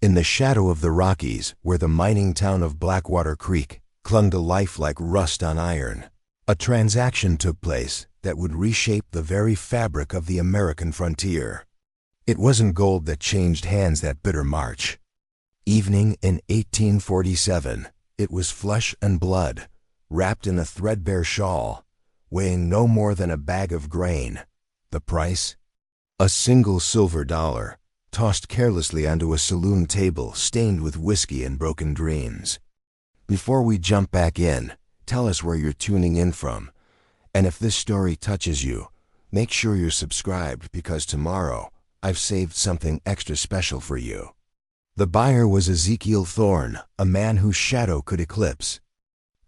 In the shadow of the Rockies, where the mining town of Blackwater Creek clung to life like rust on iron, a transaction took place that would reshape the very fabric of the American frontier. It wasn't gold that changed hands that bitter March evening in 1847. It was flesh and blood, wrapped in a threadbare shawl, weighing no more than a bag of grain. The price? A single silver dollar, tossed carelessly onto a saloon table stained with whiskey and broken dreams. Before we jump back in, tell us where you're tuning in from. And if this story touches you, make sure you're subscribed, because tomorrow I've saved something extra special for you. The buyer was Ezekiel Thorne, a man whose shadow could eclipse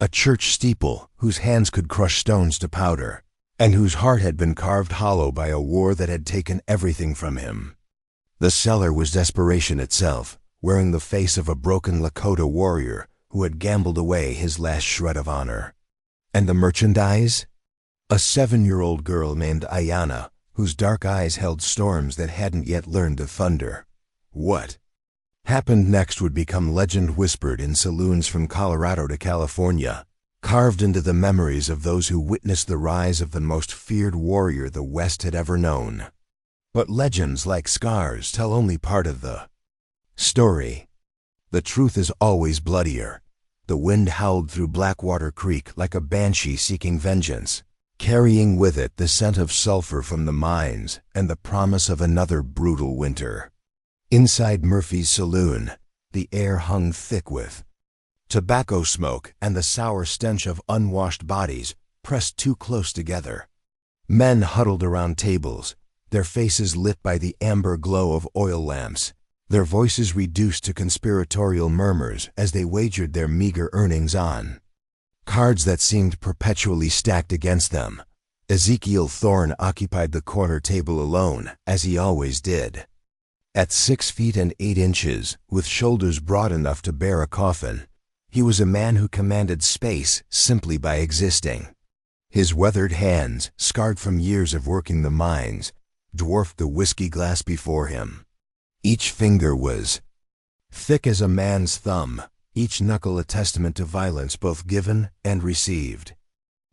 a church steeple, whose hands could crush stones to powder, and whose heart had been carved hollow by a war that had taken everything from him. The seller was desperation itself, wearing the face of a broken Lakota warrior who had gambled away his last shred of honor. And the merchandise? A 7-year-old girl named Ayanna, whose dark eyes held storms that hadn't yet learned to thunder. What happened next would become legend whispered in saloons from Colorado to California, carved into the memories of those who witnessed the rise of the most feared warrior the West had ever known. But legends, like scars, tell only part of the story. The truth is always bloodier. The wind howled through Blackwater Creek like a banshee seeking vengeance, carrying with it the scent of sulfur from the mines and the promise of another brutal winter. Inside Murphy's saloon, the air hung thick with tobacco smoke and the sour stench of unwashed bodies pressed too close together. Men huddled around tables, their faces lit by the amber glow of oil lamps, their voices reduced to conspiratorial murmurs as they wagered their meager earnings on cards that seemed perpetually stacked against them. Ezekiel Thorne occupied the corner table alone, as he always did. At 6 feet and 8 inches, with shoulders broad enough to bear a coffin, he was a man who commanded space simply by existing. His weathered hands, scarred from years of working the mines, dwarfed the whiskey glass before him. Each finger was thick as a man's thumb, each knuckle a testament to violence both given and received.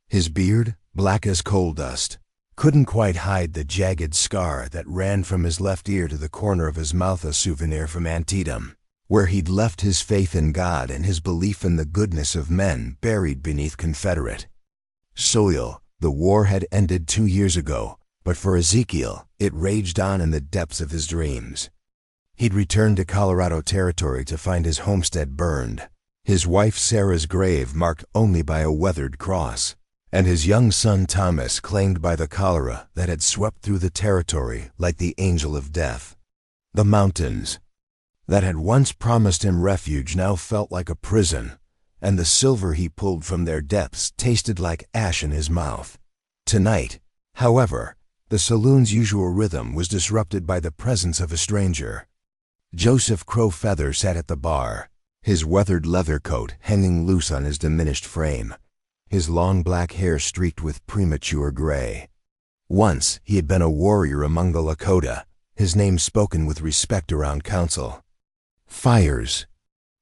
His beard, black as coal dust, couldn't quite hide the jagged scar that ran from his left ear to the corner of his mouth, a souvenir from Antietam, where he'd left his faith in God and his belief in the goodness of men buried beneath Confederate soil. The war had ended 2 years ago, but for Ezekiel, it raged on in the depths of his dreams. He'd returned to Colorado Territory to find his homestead burned, his wife Sarah's grave marked only by a weathered cross, and his young son Thomas claimed by the cholera that had swept through the territory like the angel of death. The mountains that had once promised him refuge now felt like a prison, and the silver he pulled from their depths tasted like ash in his mouth. Tonight, however, the saloon's usual rhythm was disrupted by the presence of a stranger. Joseph Crow Feather sat at the bar, his weathered leather coat hanging loose on his diminished frame, his long black hair streaked with premature gray. Once he had been a warrior among the Lakota, his name spoken with respect around council fires.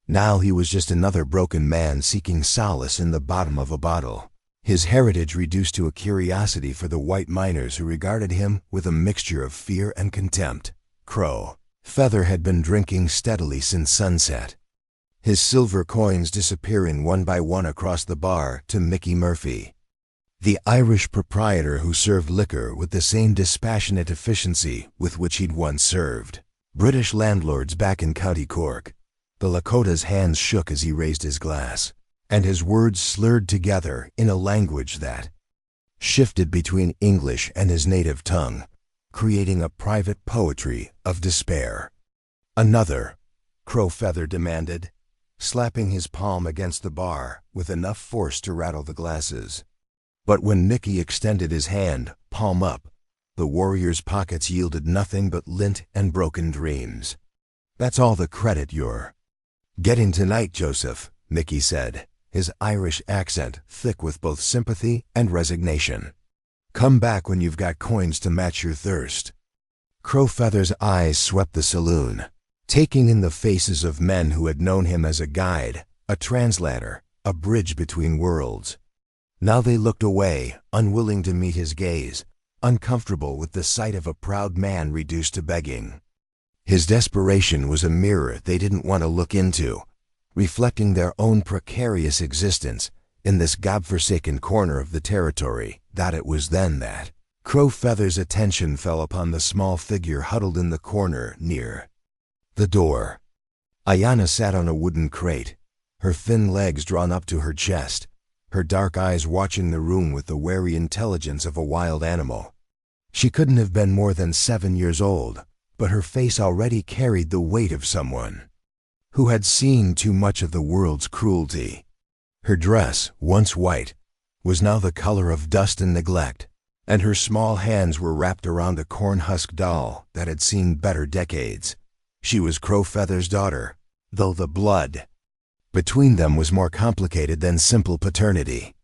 Now he was just another broken man seeking solace in the bottom of a bottle, his heritage reduced to a curiosity for the white miners who regarded him with a mixture of fear and contempt. Crow Feather had been drinking steadily since sunset, his silver coins disappearing one by one across the bar to Mickey Murphy, the Irish proprietor who served liquor with the same dispassionate efficiency with which he'd once served British landlords back in County Cork. The Lakota's hands shook as he raised his glass, and his words slurred together in a language that shifted between English and his native tongue, creating a private poetry of despair. "Another," Crow Feather demanded, slapping his palm against the bar with enough force to rattle the glasses. But when Mickey extended his hand, palm up, the warrior's pockets yielded nothing but lint and broken dreams. "That's all the credit you're getting tonight, Joseph," Mickey said, his Irish accent thick with both sympathy and resignation. "Come back when you've got coins to match your thirst." Crow Feather's eyes swept the saloon. taking in the faces of men who had known him as a guide, a translator, a bridge between worlds. Now they looked away, unwilling to meet his gaze, uncomfortable with the sight of a proud man reduced to begging. His desperation was a mirror they didn't want to look into, reflecting their own precarious existence in this godforsaken corner of the territory. It was then that Crowfeather's attention fell upon the small figure huddled in the corner near the door. Ayanna sat on a wooden crate, her thin legs drawn up to her chest, her dark eyes watching the room with the wary intelligence of a wild animal. She couldn't have been more than 7 years old, but her face already carried the weight of someone who had seen too much of the world's cruelty. Her dress, once white, was now the color of dust and neglect, and her small hands were wrapped around a corn-husk doll that had seen better decades. She was Crowfeather's daughter, though the blood between them was more complicated than simple paternity.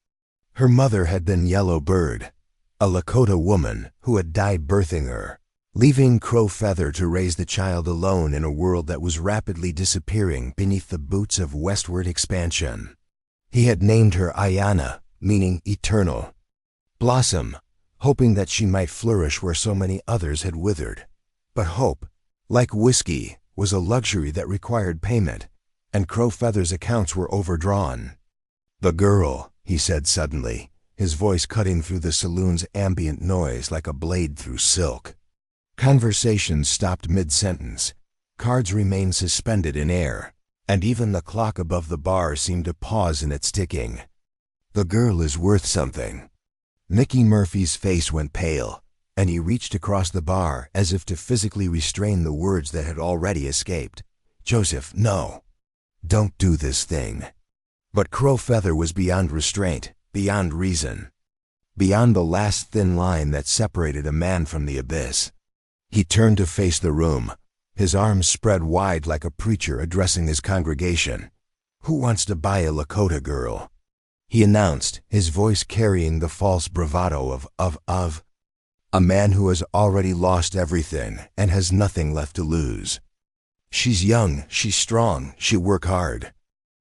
Her mother had been Yellow Bird, a Lakota woman who had died birthing her, leaving Crowfeather to raise the child alone in a world that was rapidly disappearing beneath the boots of westward expansion. He had named her Ayanna, meaning eternal blossom, hoping that she might flourish where so many others had withered. But hope, like whiskey, was a luxury that required payment, and Crowfeather's accounts were overdrawn. "The girl," he said suddenly, his voice cutting through the saloon's ambient noise like a blade through silk. Conversation stopped mid-sentence. Cards remained suspended in air, and even the clock above the bar seemed to pause in its ticking. "The girl is worth something." Mickey Murphy's face went pale, and he reached across the bar as if to physically restrain the words that had already escaped. "Joseph, no. Don't do this thing." But Crowfeather was beyond restraint, beyond reason, beyond the last thin line that separated a man from the abyss. He turned to face the room, his arms spread wide like a preacher addressing his congregation. "Who wants to buy a Lakota girl?" he announced, his voice carrying the false bravado of a man who has already lost everything and has nothing left to lose. "She's young, she's strong, she'll work hard.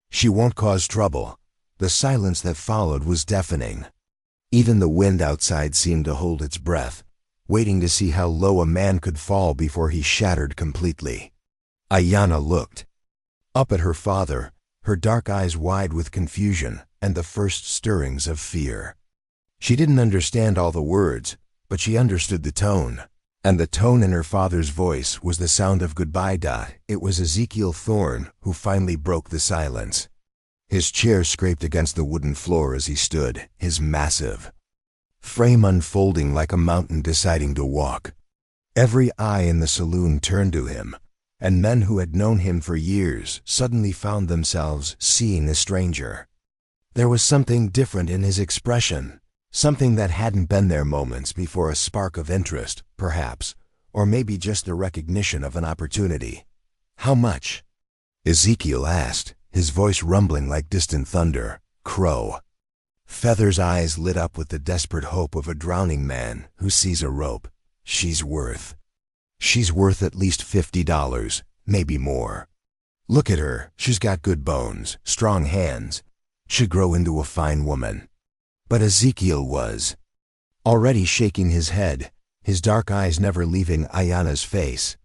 She won't cause trouble." The silence that followed was deafening. Even the wind outside seemed to hold its breath, waiting to see how low a man could fall before he shattered completely. Ayanna looked up at her father, her dark eyes wide with confusion and the first stirrings of fear. She didn't understand all the words, but she understood the tone. And the tone in her father's voice was the sound of goodbye. It was Ezekiel Thorne who finally broke the silence. His chair scraped against the wooden floor as he stood, his massive frame unfolding like a mountain deciding to walk. Every eye in the saloon turned to him, and men who had known him for years suddenly found themselves seeing a stranger. There was something different in his expression, something that hadn't been there moments before, a spark of interest, perhaps, or maybe just the recognition of an opportunity. "How much?" Ezekiel asked, his voice rumbling like distant thunder. Crowfeather's eyes lit up with the desperate hope of a drowning man who sees a rope. She's worth at least $50, maybe more. Look at her, she's got good bones, strong hands. Should grow into a fine woman." But Ezekiel was already shaking his head, his dark eyes never leaving Ayanna's face.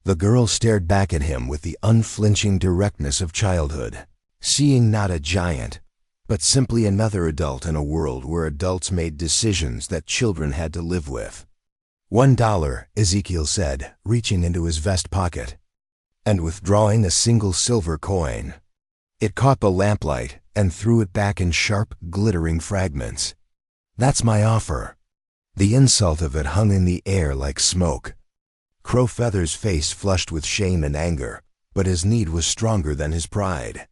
The girl stared back at him with the unflinching directness of childhood, seeing not a giant, but simply another adult in a world where adults made decisions that children had to live with. $1, Ezekiel said, reaching into his vest pocket and withdrawing a single silver coin. It caught the lamplight and threw it back in sharp, glittering fragments. "That's my offer." The insult of it hung in the air like smoke. Crowfeather's face flushed with shame and anger, but his need was stronger than his pride.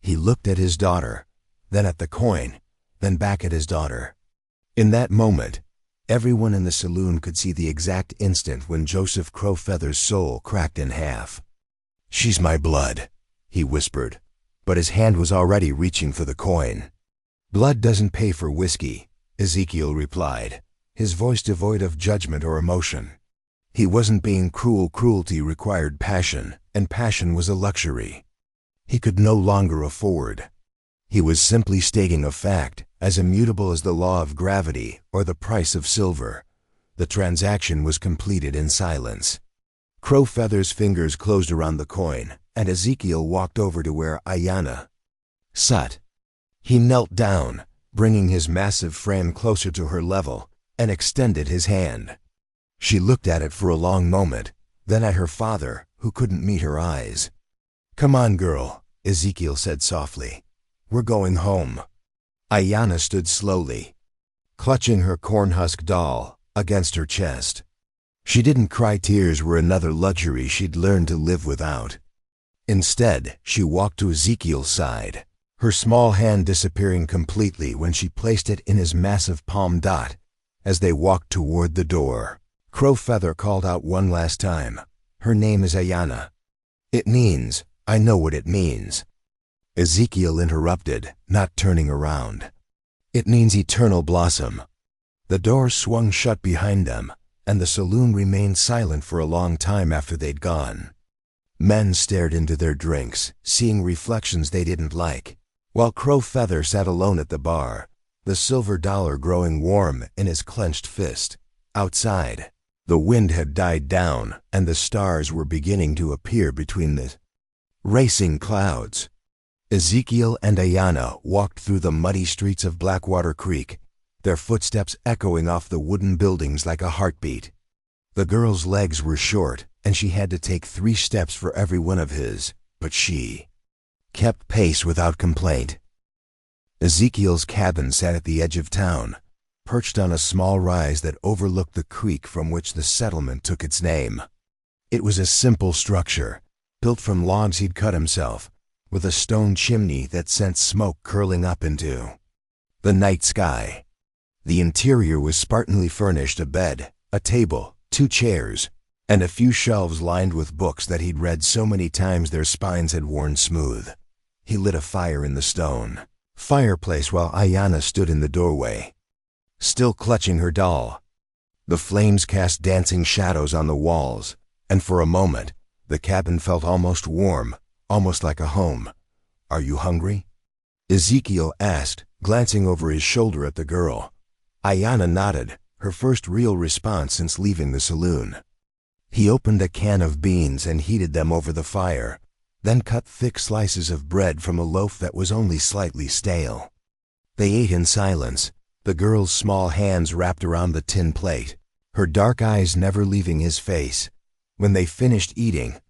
He looked at his daughter, then at the coin, then back at his daughter. In that moment, everyone in the saloon could see the exact instant when Joseph Crowfeather's soul cracked in half. "She's my blood," he whispered, but his hand was already reaching for the coin. "Blood doesn't pay for whiskey," Ezekiel replied, his voice devoid of judgment or emotion. He wasn't being cruel. Cruelty required passion, and passion was a luxury he could no longer afford. He was simply stating a fact, as immutable as the law of gravity or the price of silver. The transaction was completed in silence. Crowfeather's fingers closed around the coin, and Ezekiel walked over to where Ayanna sat. He knelt down, bringing his massive frame closer to her level, and extended his hand. She looked at it for a long moment, then at her father, who couldn't meet her eyes. "Come on, girl," Ezekiel said softly. "We're going home." Ayanna stood slowly, clutching her cornhusk doll against her chest. She didn't cry. Tears were another luxury she'd learned to live without. Instead, she walked to Ezekiel's side, her small hand disappearing completely when she placed it in his massive palm. As they walked toward the door, Crowfeather called out one last time, "Her name is Ayanna." "It means, I know what it means," Ezekiel interrupted, not turning around. "It means eternal blossom." The door swung shut behind them, and the saloon remained silent for a long time after they'd gone. Men stared into their drinks, seeing reflections they didn't like, while Crowfeather sat alone at the bar, the silver dollar growing warm in his clenched fist. Outside, the wind had died down, and the stars were beginning to appear between the racing clouds. Ezekiel and Ayanna walked through the muddy streets of Blackwater Creek, their footsteps echoing off the wooden buildings like a heartbeat. The girl's legs were short, and she had to take 3 steps for every one of his, but she kept pace without complaint. Ezekiel's cabin sat at the edge of town, perched on a small rise that overlooked the creek from which the settlement took its name. It was a simple structure, built from logs he'd cut himself, with a stone chimney that sent smoke curling up into the night sky. The interior was spartanly furnished: a bed, a table, 2 chairs, and a few shelves lined with books that he'd read so many times their spines had worn smooth. He lit a fire in the stone fireplace while Ayanna stood in the doorway, still clutching her doll. The flames cast dancing shadows on the walls, and for a moment, the cabin felt almost warm, almost like a home. "Are you hungry?" Ezekiel asked, glancing over his shoulder at the girl. Ayanna nodded, her first real response since leaving the saloon. He opened a can of beans and heated them over the fire, then cut thick slices of bread from a loaf that was only slightly stale. They ate in silence, the girl's small hands wrapped around the tin plate, her dark eyes never leaving his face. When they finished eating,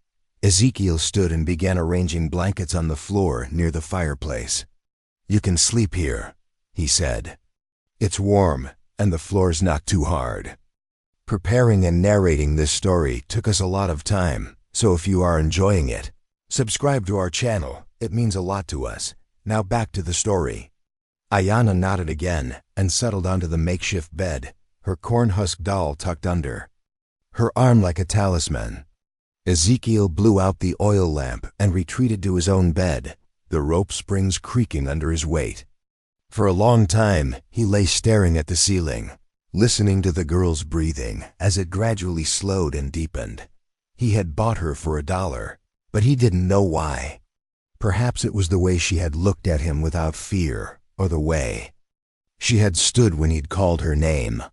Ezekiel stood and began arranging blankets on the floor near the fireplace. "You can sleep here," he said. "It's warm, and the floor's not too hard." Preparing and narrating this story took us a lot of time, so if you are enjoying it, subscribe to our channel. It means a lot to us. Now back to the story. Ayanna nodded again and settled onto the makeshift bed, her cornhusk doll tucked under her arm like a talisman. Ezekiel blew out the oil lamp and retreated to his own bed, the rope springs creaking under his weight. For a long time, he lay staring at the ceiling, listening to the girl's breathing as it gradually slowed and deepened. He had bought her for $1, but he didn't know why. Perhaps it was the way she had looked at him without fear, or the way she had stood when he'd called her name.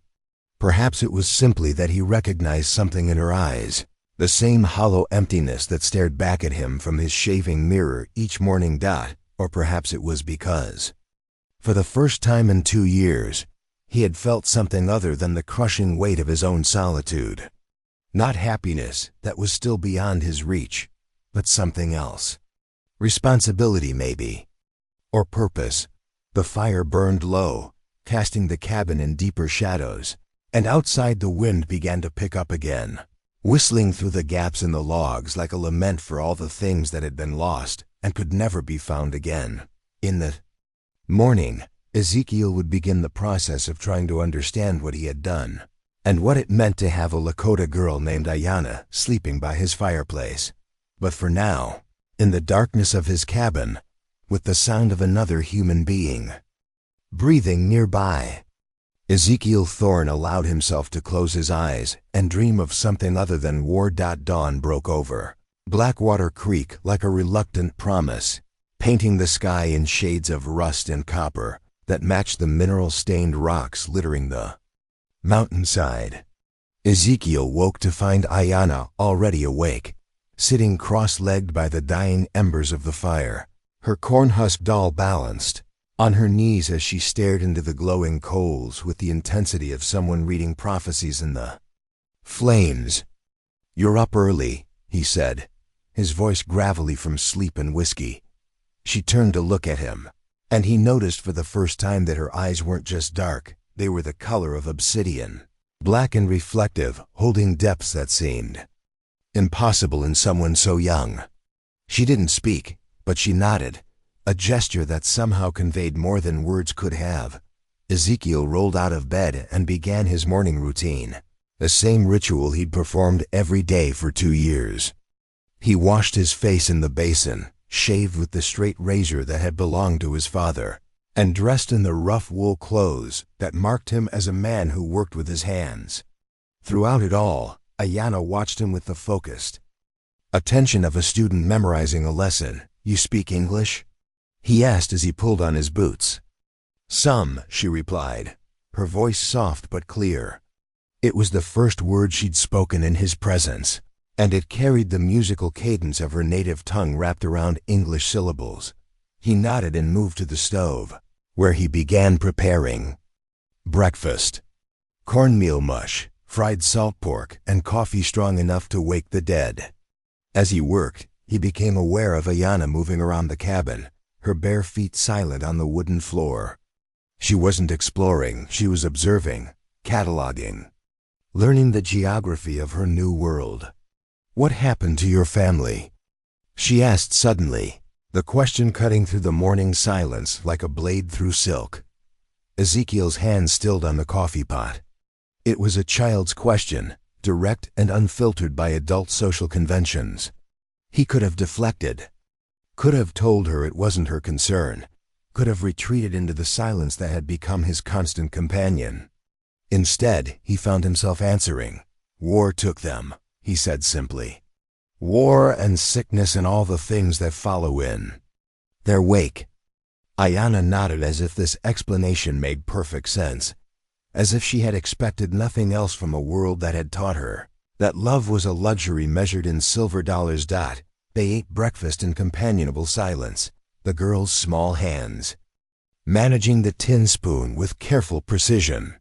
Perhaps it was simply that he recognized something in her eyes, the same hollow emptiness that stared back at him from his shaving mirror each morning. Or perhaps it was because, for the first time in 2 years, he had felt something other than the crushing weight of his own solitude. Not happiness that was still beyond his reach, but something else. Responsibility, maybe. Or purpose. The fire burned low, casting the cabin in deeper shadows, and outside the wind began to pick up again, whistling through the gaps in the logs like a lament for all the things that had been lost and could never be found again. In the morning, Ezekiel would begin the process of trying to understand what he had done, and what it meant to have a Lakota girl named Ayanna sleeping by his fireplace. But for now, in the darkness of his cabin, with the sound of another human being breathing nearby, Ezekiel Thorne allowed himself to close his eyes and dream of something other than war. Dawn broke over Blackwater Creek like a reluctant promise, painting the sky in shades of rust and copper that matched the mineral-stained rocks littering the mountainside. Ezekiel woke to find Ayanna already awake, sitting cross-legged by the dying embers of the fire, her corn-husk doll balanced on her knees as she stared into the glowing coals with the intensity of someone reading prophecies in the flames. "You're up early," he said, his voice gravelly from sleep and whiskey. She turned to look at him, and he noticed for the first time that her eyes weren't just dark, they were the color of obsidian, black and reflective, holding depths that seemed impossible in someone so young. She didn't speak, but she nodded, a gesture that somehow conveyed more than words could have. Ezekiel rolled out of bed and began his morning routine, the same ritual he'd performed every day for 2 years. He washed his face in the basin, shaved with the straight razor that had belonged to his father, and dressed in the rough wool clothes that marked him as a man who worked with his hands. Throughout it all, Ayanna watched him with the focused attention of a student memorizing a lesson. "You speak English?" he asked as he pulled on his boots. "Some," she replied, her voice soft but clear. It was the first word she'd spoken in his presence, and it carried the musical cadence of her native tongue wrapped around English syllables. He nodded and moved to the stove, where he began preparing breakfast. Cornmeal mush, fried salt pork, and coffee strong enough to wake the dead. As he worked, he became aware of Ayanna moving around the cabin, her bare feet silent on the wooden floor. She wasn't exploring, she was observing, cataloging, learning the geography of her new world. "What happened to your family?" she asked suddenly, the question cutting through the morning silence like a blade through silk. Ezekiel's hand stilled on the coffee pot. It was a child's question, direct and unfiltered by adult social conventions. He could have deflected, could have told her it wasn't her concern, could have retreated into the silence that had become his constant companion. Instead, he found himself answering. "War took them," he said simply. "War and sickness and all the things that follow in their wake." Ayanna nodded as if this explanation made perfect sense, as if she had expected nothing else from a world that had taught her that love was a luxury measured in silver dollars. They ate breakfast in companionable silence, the girl's small hands managing the tin spoon with careful precision.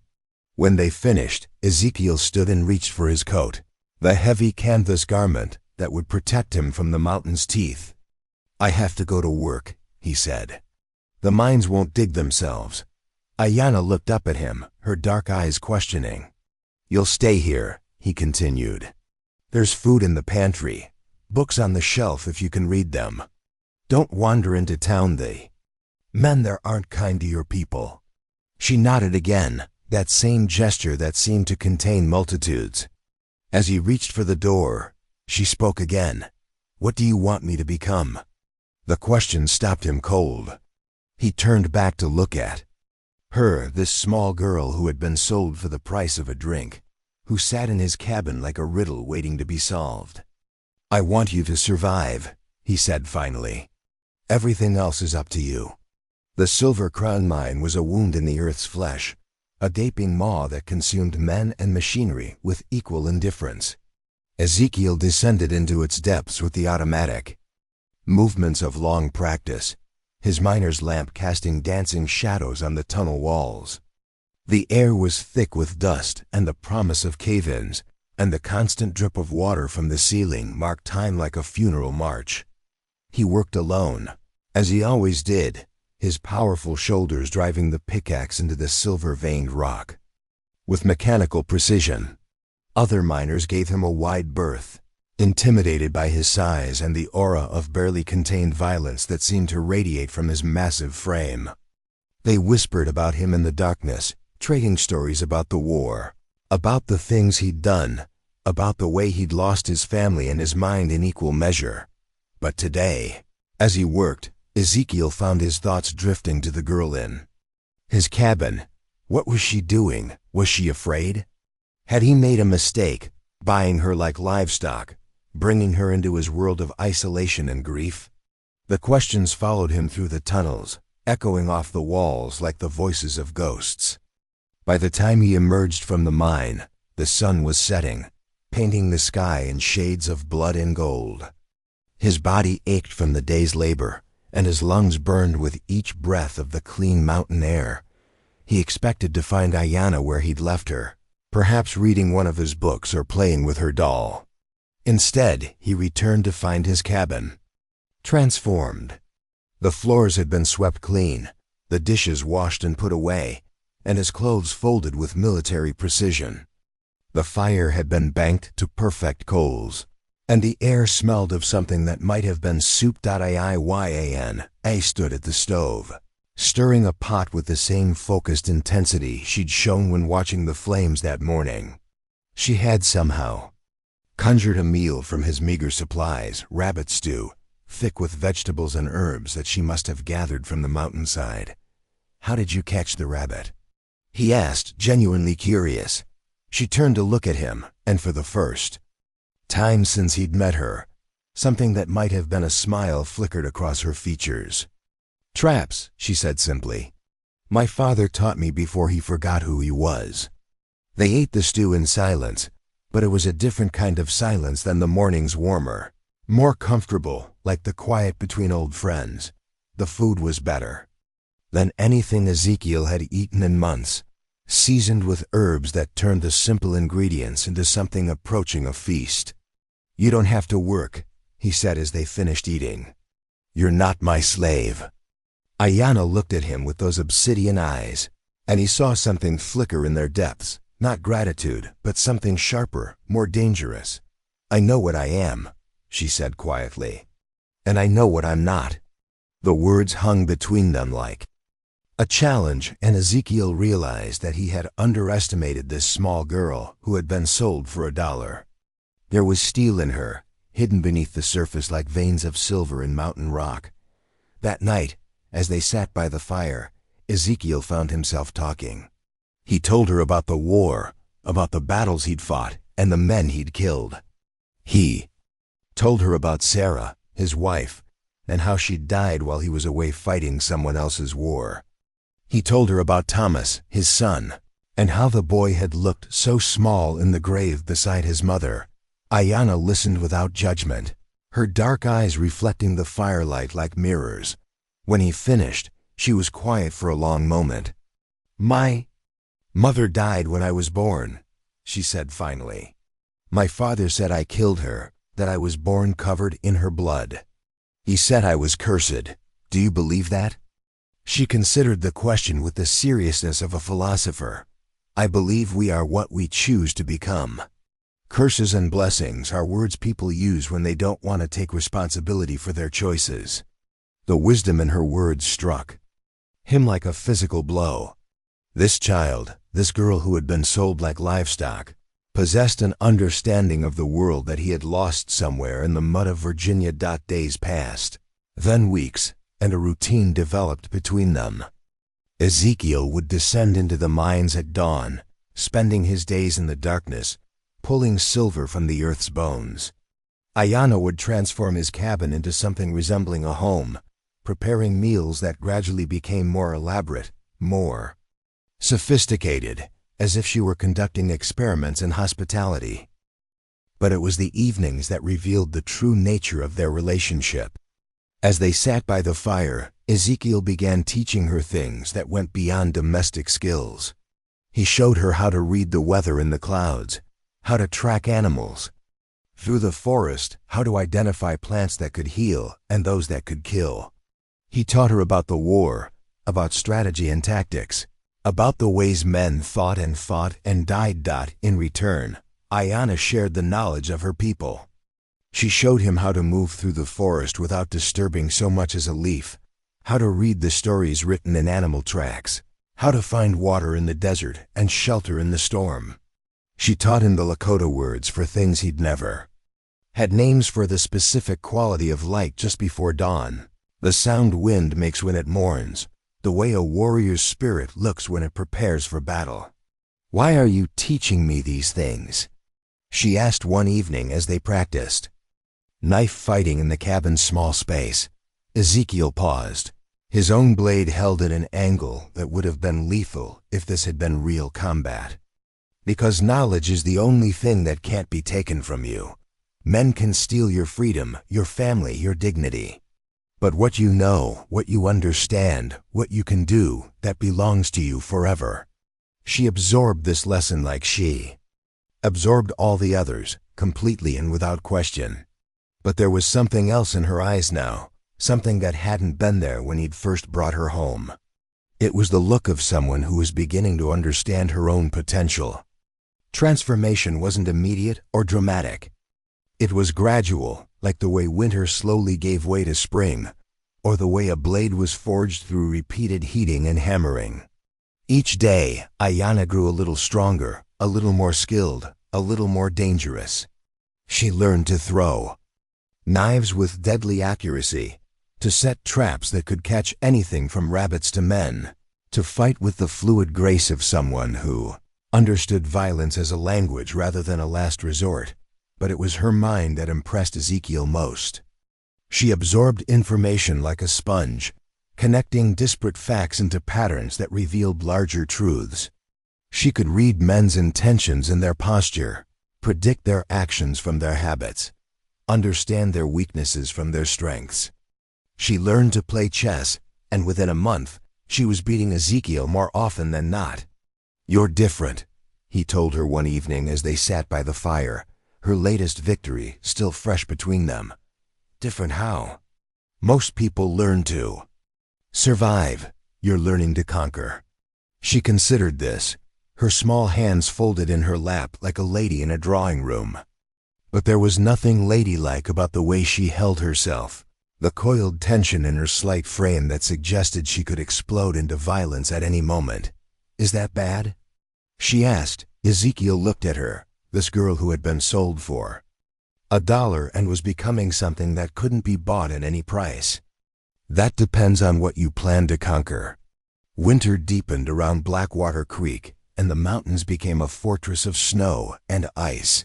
When they finished, Ezekiel stood and reached for his coat, the heavy canvas garment that would protect him from the mountain's teeth. "I have to go to work," he said. "The mines won't dig themselves." Ayanna looked up at him, her dark eyes questioning. "You'll stay here," he continued. "There's food in the pantry, books on the shelf if you can read them. Don't wander into town. The men there aren't kind to your people." She nodded again, that same gesture that seemed to contain multitudes. As he reached for the door, she spoke again. "What do you want me to become?" The question stopped him cold. He turned back to look at her, this small girl who had been sold for the price of a drink, who sat in his cabin like a riddle waiting to be solved. "I want you to survive," he said finally. "Everything else is up to you." The Silver Crown mine was a wound in the earth's flesh, a gaping maw that consumed men and machinery with equal indifference. Ezekiel descended into its depths with the automatic movements of long practice, his miner's lamp casting dancing shadows on the tunnel walls. The air was thick with dust and the promise of cave-ins, and the constant drip of water from the ceiling marked time like a funeral march. He worked alone, as he always did, his powerful shoulders driving the pickaxe into the silver-veined rock with mechanical precision. Other miners gave him a wide berth, intimidated by his size and the aura of barely contained violence that seemed to radiate from his massive frame. They whispered about him in the darkness, trading stories about the war, about the things he'd done, about the way he'd lost his family and his mind in equal measure. But today, as he worked, Ezekiel found his thoughts drifting to the girl in his cabin, What was she doing? Was she afraid? Had he made a mistake, buying her like livestock, bringing her into his world of isolation and grief? The questions followed him through the tunnels, echoing off the walls like the voices of ghosts. By the time he emerged from the mine, the sun was setting, painting the sky in shades of blood and gold. His body ached from the day's labor, and his lungs burned with each breath of the clean mountain air. He expected to find Ayanna where he'd left her, perhaps reading one of his books or playing with her doll. Instead, he returned to find his cabin transformed. The floors had been swept clean, the dishes washed and put away, and his clothes folded with military precision. The fire had been banked to perfect coals, and the air smelled of something that might have been soup. Ayanna stood at the stove, stirring a pot with the same focused intensity she'd shown when watching the flames that morning. She had somehow conjured a meal from his meager supplies, rabbit stew, thick with vegetables and herbs that she must have gathered from the mountainside. "How did you catch the rabbit?" he asked, genuinely curious. She turned to look at him, and for the first time since he'd met her, something that might have been a smile flickered across her features. "Traps," she said simply. "My father taught me before he forgot who he was." They ate the stew in silence, but it was a different kind of silence than the morning's warmer, more comfortable, like the quiet between old friends. The food was better than anything Ezekiel had eaten in months, seasoned with herbs that turned the simple ingredients into something approaching a feast. "You don't have to work," he said as they finished eating. "You're not my slave." Ayanna looked at him with those obsidian eyes, and he saw something flicker in their depths, not gratitude, but something sharper, more dangerous. "I know what I am," she said quietly, "and I know what I'm not." The words hung between them like a challenge, and Ezekiel realized that he had underestimated this small girl who had been sold for $1. There was steel in her, hidden beneath the surface like veins of silver in mountain rock. That night, as they sat by the fire, Ezekiel found himself talking. He told her about the war, about the battles he'd fought, and the men he'd killed. He told her about Sarah, his wife, and how she'd died while he was away fighting someone else's war. He told her about Thomas, his son, and how the boy had looked so small in the grave beside his mother. Ayanna listened without judgment, her dark eyes reflecting the firelight like mirrors. When he finished, she was quiet for a long moment. "My mother died when I was born," she said finally. "My father said I killed her, that I was born covered in her blood. He said I was cursed. Do you believe that?" She considered the question with the seriousness of a philosopher. "I believe we are what we choose to become." Curses and blessings are words people use when they don't want to take responsibility for their choices. The wisdom in her words struck him like a physical blow. This child, this girl who had been sold like livestock, possessed an understanding of the world that he had lost somewhere in the mud of Virginia. Days passed, then weeks, and a routine developed between them. Ezekiel would descend into the mines at dawn, spending his days in the darkness, pulling silver from the earth's bones. Ayanna would transform his cabin into something resembling a home, preparing meals that gradually became more elaborate, more sophisticated, as if she were conducting experiments in hospitality. But it was the evenings that revealed the true nature of their relationship. As they sat by the fire, Ezekiel began teaching her things that went beyond domestic skills. He showed her how to read the weather in the clouds, how to track animals through the forest, how to identify plants that could heal and those that could kill. He taught her about the war, about strategy and tactics, about the ways men thought and fought and died. In return, Ayanna shared the knowledge of her people. She showed him how to move through the forest without disturbing so much as a leaf, how to read the stories written in animal tracks, how to find water in the desert and shelter in the storm. She taught him the Lakota words for things he'd never had names for, the specific quality of light just before dawn, the sound wind makes when it mourns, the way a warrior's spirit looks when it prepares for battle. "Why are you teaching me these things?" she asked one evening as they practiced. Knife fighting in the cabin's small space, Ezekiel paused, his own blade held at an angle that would have been lethal if this had been real combat. "Because knowledge is the only thing that can't be taken from you. Men can steal your freedom, your family, your dignity. But what you know, what you understand, what you can do, that belongs to you forever." She absorbed this lesson like she absorbed all the others, completely and without question. But there was something else in her eyes now, something that hadn't been there when he'd first brought her home. It was the look of someone who was beginning to understand her own potential. Transformation wasn't immediate or dramatic. It was gradual, like the way winter slowly gave way to spring, or the way a blade was forged through repeated heating and hammering. Each day, Ayanna grew a little stronger, a little more skilled, a little more dangerous. She learned to throw knives with deadly accuracy, to set traps that could catch anything from rabbits to men, to fight with the fluid grace of someone who understood violence as a language rather than a last resort. But it was her mind that impressed Ezekiel most. She absorbed information like a sponge, connecting disparate facts into patterns that revealed larger truths. She could read men's intentions in their posture, predict their actions from their habits, understand their weaknesses from their strengths. She learned to play chess, and within a month, she was beating Ezekiel more often than not. "You're different," he told her one evening as they sat by the fire, her latest victory still fresh between them. "Different how?" "Most people learn to survive. You're learning to conquer." She considered this, her small hands folded in her lap like a lady in a drawing room. But there was nothing ladylike about the way she held herself, the coiled tension in her slight frame that suggested she could explode into violence at any moment. "Is that bad?" she asked. Ezekiel looked at her, this girl who had been sold for $1 and was becoming something that couldn't be bought at any price. "That depends on what you plan to conquer." Winter deepened around Blackwater Creek, and the mountains became a fortress of snow and ice.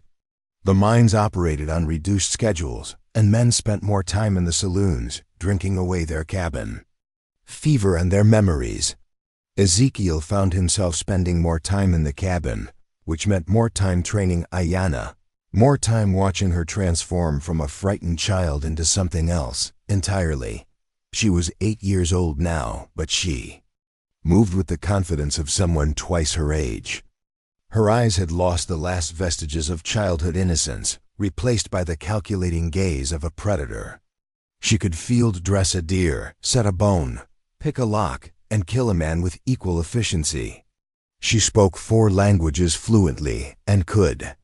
The mines operated on reduced schedules, and men spent more time in the saloons, drinking away their cabin fever and their memories. Ezekiel found himself spending more time in the cabin, which meant more time training Ayanna, more time watching her transform from a frightened child into something else entirely. She was 8 years old now, but she moved with the confidence of someone twice her age. Her eyes had lost the last vestiges of childhood innocence, replaced by the calculating gaze of a predator. She could field dress a deer, set a bone, pick a lock, and kill a man with equal efficiency. She spoke 4 languages fluently and could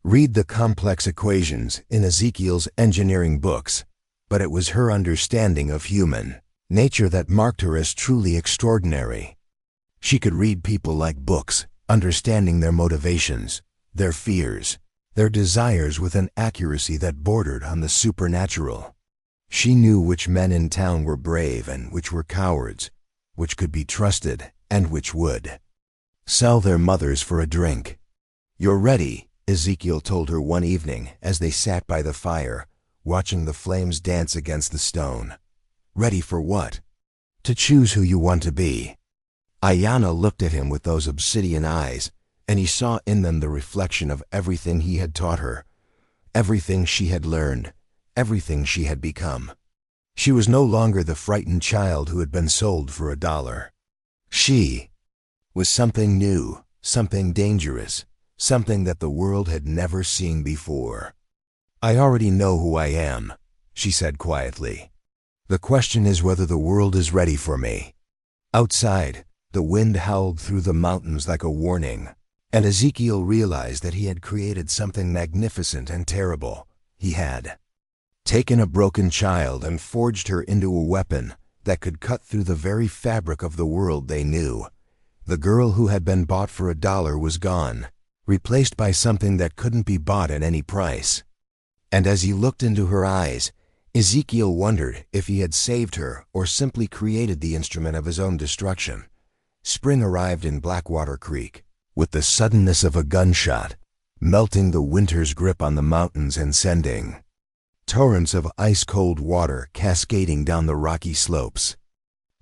read the complex equations in Ezekiel's engineering books, but it was her understanding of human nature that marked her as truly extraordinary. She could read people like books, understanding their motivations, their fears, their desires with an accuracy that bordered on the supernatural. She knew which men in town were brave and which were cowards, which could be trusted and which would sell their mothers for a drink. "You're ready," Ezekiel told her one evening as they sat by the fire, watching the flames dance against the stone. "Ready for what?" "To choose who you want to be." Ayanna looked at him with those obsidian eyes, and he saw in them the reflection of everything he had taught her, everything she had learned, everything she had become. She was no longer the frightened child who had been sold for $1. She was something new, something dangerous, something that the world had never seen before. "I already know who I am," she said quietly. "The question is whether the world is ready for me." Outside, the wind howled through the mountains like a warning, and Ezekiel realized that he had created something magnificent and terrible. He had taken a broken child and forged her into a weapon that could cut through the very fabric of the world they knew. The girl who had been bought for $1 was gone, replaced by something that couldn't be bought at any price. And as he looked into her eyes, Ezekiel wondered if he had saved her or simply created the instrument of his own destruction. Spring arrived in Blackwater Creek with the suddenness of a gunshot, melting the winter's grip on the mountains and sending torrents of ice-cold water cascading down the rocky slopes.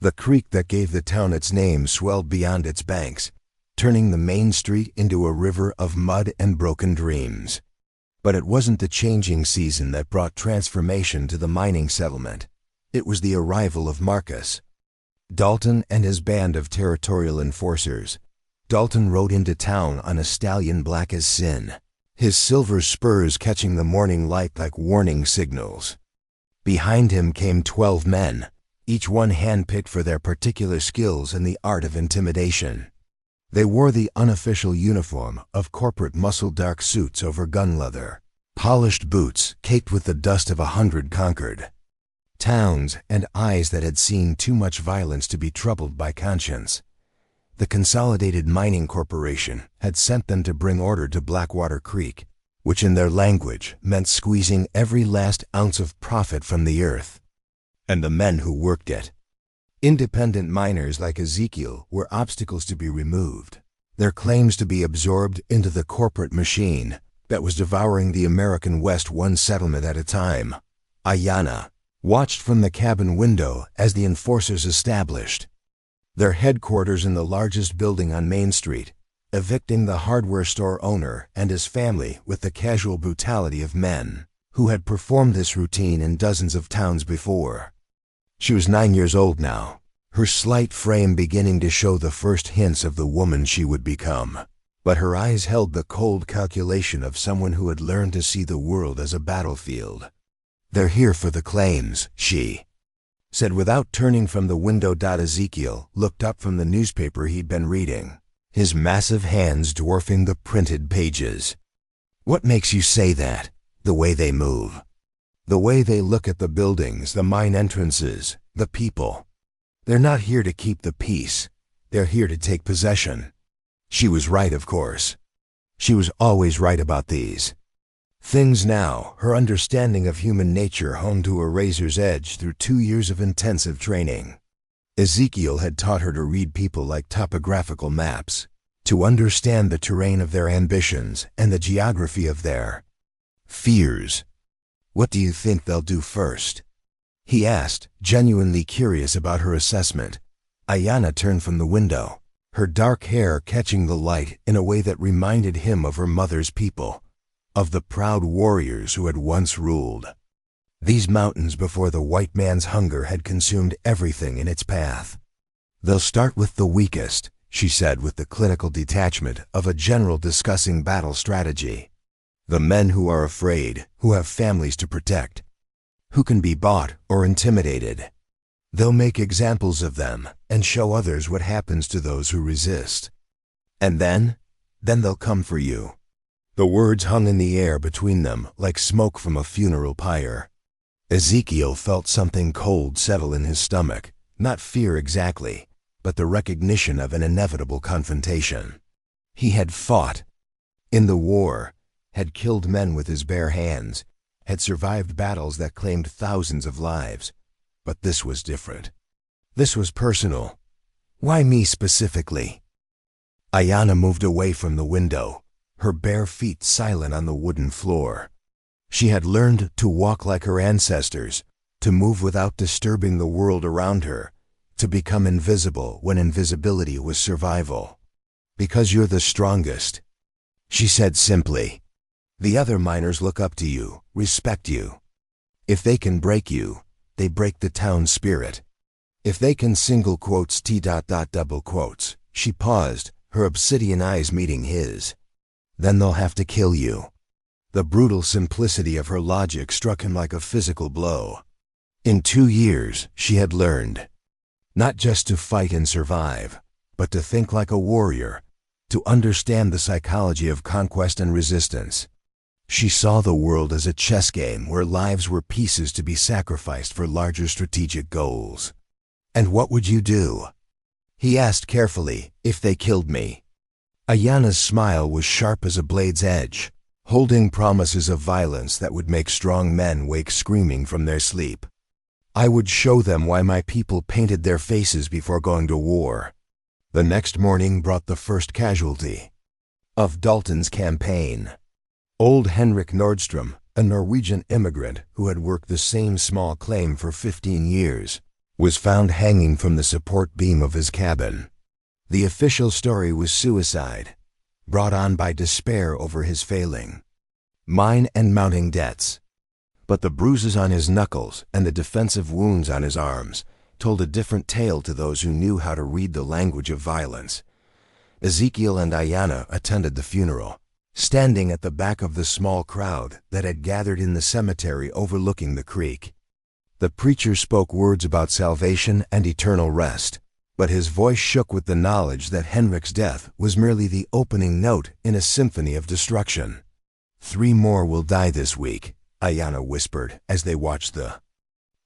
The creek that gave the town its name swelled beyond its banks, turning the main street into a river of mud and broken dreams. But it wasn't the changing season that brought transformation to the mining settlement. It was the arrival of Marcus Dalton and his band of territorial enforcers. Dalton rode into town on a stallion black as sin, his silver spurs catching the morning light like warning signals. Behind him came 12 men, each one handpicked for their particular skills in the art of intimidation. They wore the unofficial uniform of corporate muscle-dark suits over gun leather, polished boots caked with the dust of 100 conquered towns, and eyes that had seen too much violence to be troubled by conscience. The Consolidated Mining Corporation had sent them to bring order to Blackwater Creek, which in their language meant squeezing every last ounce of profit from the earth and the men who worked it. Independent miners like Ezekiel were obstacles to be removed, their claims to be absorbed into the corporate machine that was devouring the American West one settlement at a time. Ayanna watched from the cabin window as the enforcers established their headquarters in the largest building on Main Street, evicting the hardware store owner and his family with the casual brutality of men who had performed this routine in dozens of towns before. She was 9 years old now, her slight frame beginning to show the first hints of the woman she would become. But her eyes held the cold calculation of someone who had learned to see the world as a battlefield. "They're here for the claims," she said without turning from the window. Ezekiel looked up from the newspaper he'd been reading, his massive hands dwarfing the printed pages. "What makes you say that? The way they move. The way they look at the buildings, the mine entrances, the people. They're not here to keep the peace. They're here to take possession." She was right, of course. She was always right about these things now, her understanding of human nature honed to a razor's edge through 2 years of intensive training. Ezekiel had taught her to read people like topographical maps, to understand the terrain of their ambitions and the geography of their fears. "What do you think they'll do first?" he asked, genuinely curious about her assessment. Ayanna turned from the window, her dark hair catching the light in a way that reminded him of her mother's people, of the proud warriors who had once ruled these mountains before the white man's hunger had consumed everything in its path. "They'll start with the weakest," she said with the clinical detachment of a general discussing battle strategy. "The men who are afraid, who have families to protect, who can be bought or intimidated. They'll make examples of them and show others what happens to those who resist. And then they'll come for you." The words hung in the air between them like smoke from a funeral pyre. Ezekiel felt something cold settle in his stomach, not fear exactly, but the recognition of an inevitable confrontation. He had fought in the war, had killed men with his bare hands, had survived battles that claimed thousands of lives. But this was different. This was personal. "Why me specifically?" Ayanna moved away from the window, her bare feet silent on the wooden floor. She had learned to walk like her ancestors, to move without disturbing the world around her, to become invisible when invisibility was survival. "Because you're the strongest," she said simply. "The other miners look up to you, respect you. If they can break you, they break the town spirit. If they can single quotes double quotes." She paused, her obsidian eyes meeting his. "Then they'll have to kill you." The brutal simplicity of her logic struck him like a physical blow. In 2 years, she had learned not just to fight and survive, but to think like a warrior, to understand the psychology of conquest and resistance. She saw the world as a chess game where lives were pieces to be sacrificed for larger strategic goals. "And what would you do?" he asked carefully, "if they killed me?" Ayanna's smile was sharp as a blade's edge. holding promises of violence that would make strong men wake screaming from their sleep. I would show them why my people painted their faces before going to war. The next morning brought the first casualty of Dalton's campaign. Old Henrik Nordstrom, a Norwegian immigrant who had worked the same small claim for 15 years, was found hanging from the support beam of his cabin. The official story was suicide, brought on by despair over his failing mine and mounting debts. But the bruises on his knuckles and the defensive wounds on his arms told a different tale to those who knew how to read the language of violence. Ezekiel and Ayanna attended the funeral, standing at the back of the small crowd that had gathered in the cemetery overlooking the creek. The preacher spoke words about salvation and eternal rest, but his voice shook with the knowledge that Henrik's death was merely the opening note in a symphony of destruction. 3 more will die this week, Ayanna whispered as they watched the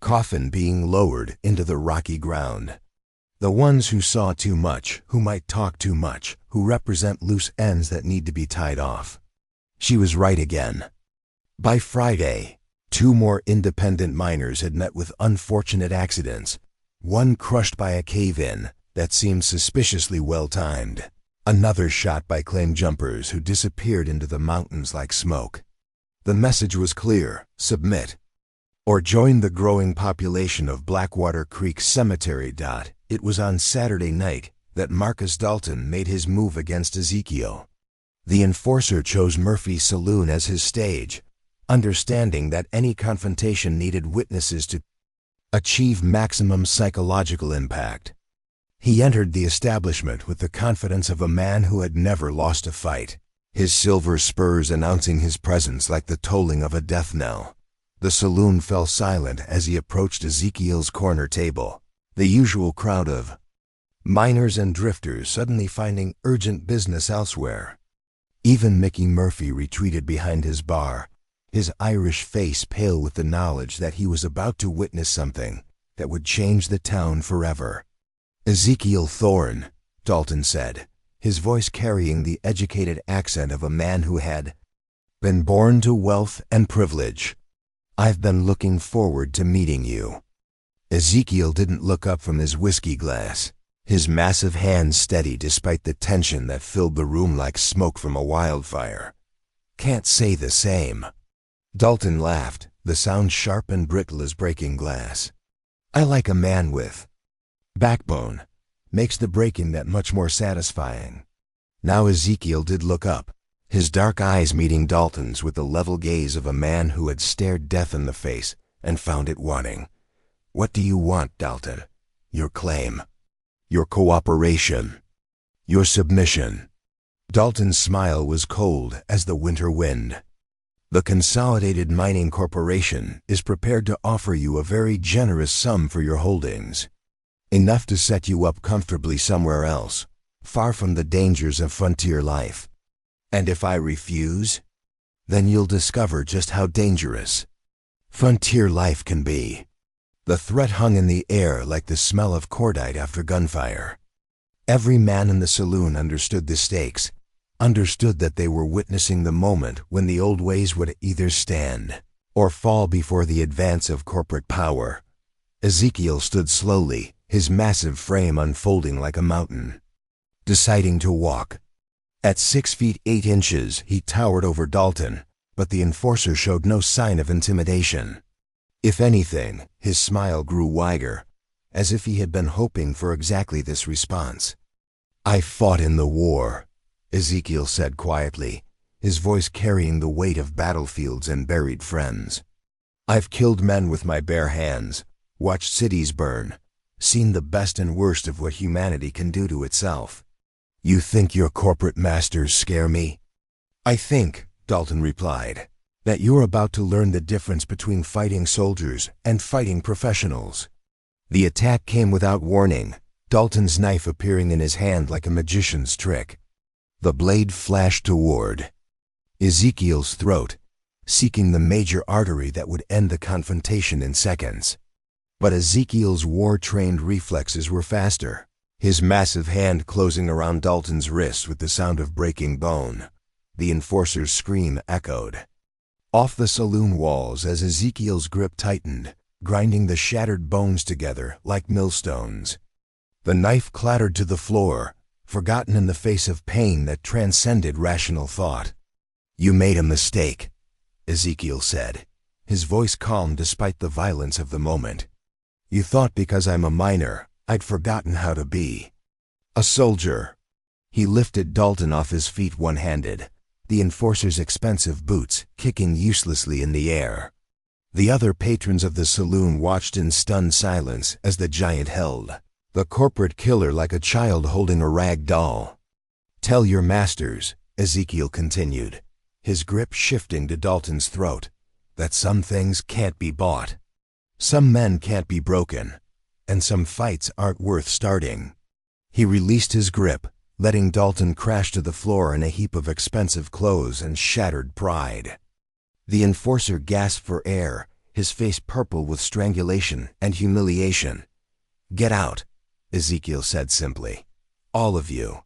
coffin being lowered into the rocky ground. The ones who saw too much, who might talk too much, who represent loose ends that need to be tied off. She was right again. By Friday, 2 more independent miners had met with unfortunate accidents, one crushed by a cave-in that seemed suspiciously well-timed, another shot by claim jumpers who disappeared into the mountains like smoke. The message was clear: submit, or join the growing population of Blackwater Creek Cemetery. It was on Saturday night that Marcus Dalton made his move against Ezekiel. The enforcer chose Murphy's Saloon as his stage, understanding that any confrontation needed witnesses to achieve maximum psychological impact. He entered the establishment with the confidence of a man who had never lost a fight, his silver spurs announcing his presence like the tolling of a death knell. The saloon fell silent as he approached Ezekiel's corner table, the usual crowd of miners and drifters suddenly finding urgent business elsewhere. Even Mickey Murphy retreated behind his bar, his Irish face pale with the knowledge that he was about to witness something that would change the town forever. Ezekiel Thorne, Dalton said, his voice carrying the educated accent of a man who had been born to wealth and privilege. I've been looking forward to meeting you. Ezekiel didn't look up from his whiskey glass, his massive hands steady despite the tension that filled the room like smoke from a wildfire. Can't say the same. Dalton laughed, the sound sharp and brittle as breaking glass. I like a man with backbone. Makes the breaking that much more satisfying. Now Ezekiel did look up, his dark eyes meeting Dalton's with the level gaze of a man who had stared death in the face and found it wanting. What do you want, Dalton? Your claim. Your cooperation. Your submission. Dalton's smile was cold as the winter wind. The Consolidated Mining Corporation is prepared to offer you a very generous sum for your holdings. Enough to set you up comfortably somewhere else, far from the dangers of frontier life. And if I refuse, then you'll discover just how dangerous frontier life can be. The threat hung in the air like the smell of cordite after gunfire. Every man in the saloon understood the stakes, understood that they were witnessing the moment when the old ways would either stand or fall before the advance of corporate power. Ezekiel stood slowly, his massive frame unfolding like a mountain, deciding to walk. At 6 feet 8 inches, he towered over Dalton, but the enforcer showed no sign of intimidation. If anything, his smile grew wider, as if he had been hoping for exactly this response. I fought in the war, Ezekiel said quietly, his voice carrying the weight of battlefields and buried friends. I've killed men with my bare hands, watched cities burn, seen the best and worst of what humanity can do to itself. You think your corporate masters scare me? I think, Dalton replied, that you're about to learn the difference between fighting soldiers and fighting professionals. The attack came without warning, Dalton's knife appearing in his hand like a magician's trick. The blade flashed toward Ezekiel's throat, seeking the major artery that would end the confrontation in seconds. But Ezekiel's war-trained reflexes were faster, his massive hand closing around Dalton's wrist with the sound of breaking bone. the enforcer's scream echoed off the saloon walls as Ezekiel's grip tightened, grinding the shattered bones together like millstones. The knife clattered to the floor, forgotten in the face of pain that transcended rational thought. "You made a mistake," Ezekiel said, his voice calm despite the violence of the moment. "You thought because I'm a miner, I'd forgotten how to be a soldier." He lifted Dalton off his feet one-handed, the enforcer's expensive boots kicking uselessly in the air. The other patrons of the saloon watched in stunned silence as the giant held the corporate killer like a child holding a rag doll. "Tell your masters," Ezekiel continued, his grip shifting to Dalton's throat, "that some things can't be bought. Some men can't be broken, and some fights aren't worth starting." He released his grip, letting Dalton crash to the floor in a heap of expensive clothes and shattered pride. The enforcer gasped for air, his face purple with strangulation and humiliation. "Get out," Ezekiel said simply. "All of you.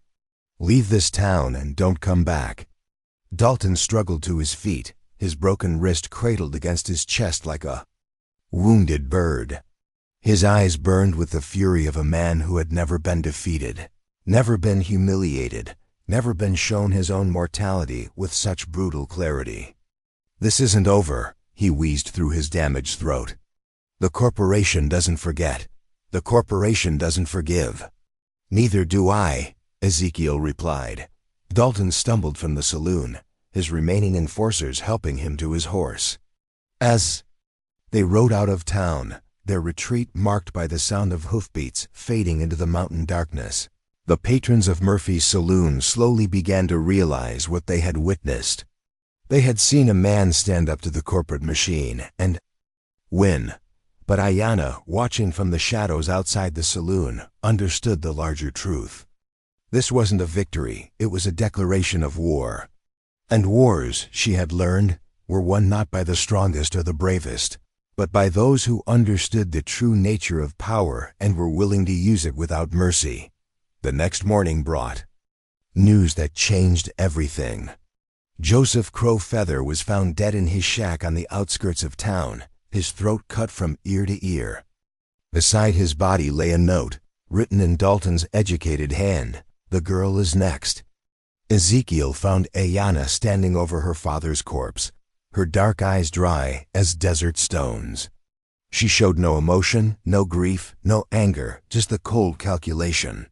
Leave this town and don't come back." Dalton struggled to his feet, his broken wrist cradled against his chest like a wounded bird. His eyes burned with the fury of a man who had never been defeated, never been humiliated, never been shown his own mortality with such brutal clarity. "This isn't over," he wheezed through his damaged throat. "The corporation doesn't forget. The corporation doesn't forgive." "Neither do I," Ezekiel replied. Dalton stumbled from the saloon, his remaining enforcers helping him to his horse. As they rode out of town, their retreat marked by the sound of hoofbeats fading into the mountain darkness, the patrons of Murphy's saloon slowly began to realize what they had witnessed. They had seen a man stand up to the corporate machine and win. But Ayanna, watching from the shadows outside the saloon, understood the larger truth. This wasn't a victory, it was a declaration of war. And wars, she had learned, were won not by the strongest or the bravest, but by those who understood the true nature of power and were willing to use it without mercy. The next morning brought news that changed everything. Joseph Crow Feather was found dead in his shack on the outskirts of town, his throat cut from ear to ear. Beside his body lay a note, written in Dalton's educated hand, "The girl is next." Ezekiel found Ayanna standing over her father's corpse, her dark eyes dry as desert stones. She showed no emotion, no grief, no anger, just the cold calculation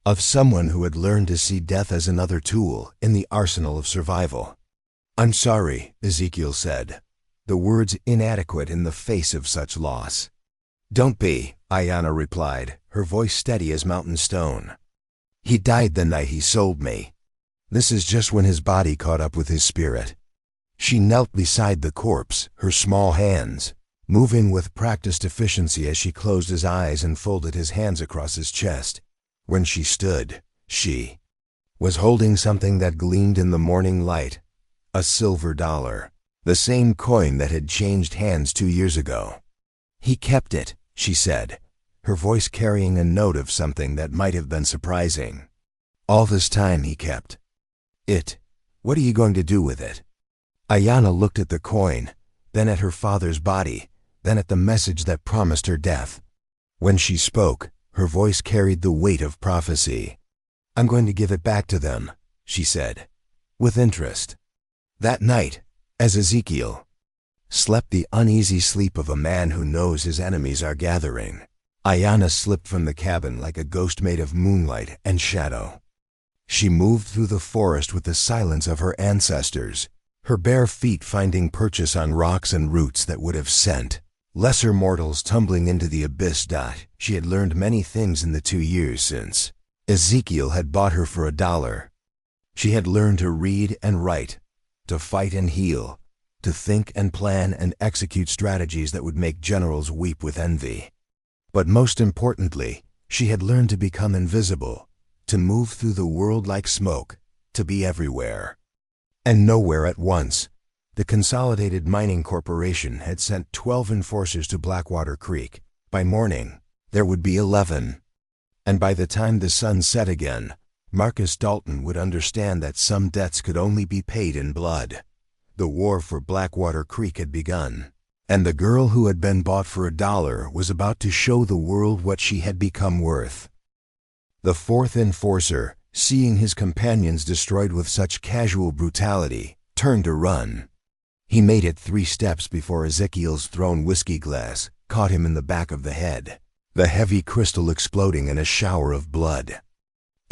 of someone who had learned to see death as another tool in the arsenal of survival. "I'm sorry," Ezekiel said, the words inadequate in the face of such loss. "Don't be," Ayanna replied, her voice steady as mountain stone. "He died the night he sold me. This is just when his body caught up with his spirit." She knelt beside the corpse, her small hands moving with practiced efficiency as she closed his eyes and folded his hands across his chest. When she stood, she was holding something that gleamed in the morning light, a silver dollar, the same coin that had changed hands 2 years ago. "He kept it," she said, her voice carrying a note of something that might have been surprising. "All this time he kept it. What are you going to do with it?" Ayanna looked at the coin, then at her father's body, then at the message that promised her death. When she spoke, her voice carried the weight of prophecy. "I'm going to give it back to them," she said, with interest. That night, as Ezekiel slept the uneasy sleep of a man who knows his enemies are gathering, Ayanna slipped from the cabin like a ghost made of moonlight and shadow. She moved through the forest with the silence of her ancestors, her bare feet finding purchase on rocks and roots that would have sent lesser mortals tumbling into the abyss. She had learned many things in the 2 years since Ezekiel had bought her for $1. She had learned to read and write, to fight and heal, to think and plan and execute strategies that would make generals weep with envy. But most importantly, she had learned to become invisible, to move through the world like smoke, to be everywhere and nowhere at once. The Consolidated Mining Corporation had sent 12 enforcers to Blackwater Creek. By morning, there would be 11. And by the time the sun set again, Marcus Dalton would understand that some debts could only be paid in blood. The war for Blackwater Creek had begun, and the girl who had been bought for $1 was about to show the world what she had become worth. The fourth enforcer, seeing his companions destroyed with such casual brutality, turned to run. He made it 3 steps before Ezekiel's thrown whiskey glass caught him in the back of the head, the heavy crystal exploding in a shower of blood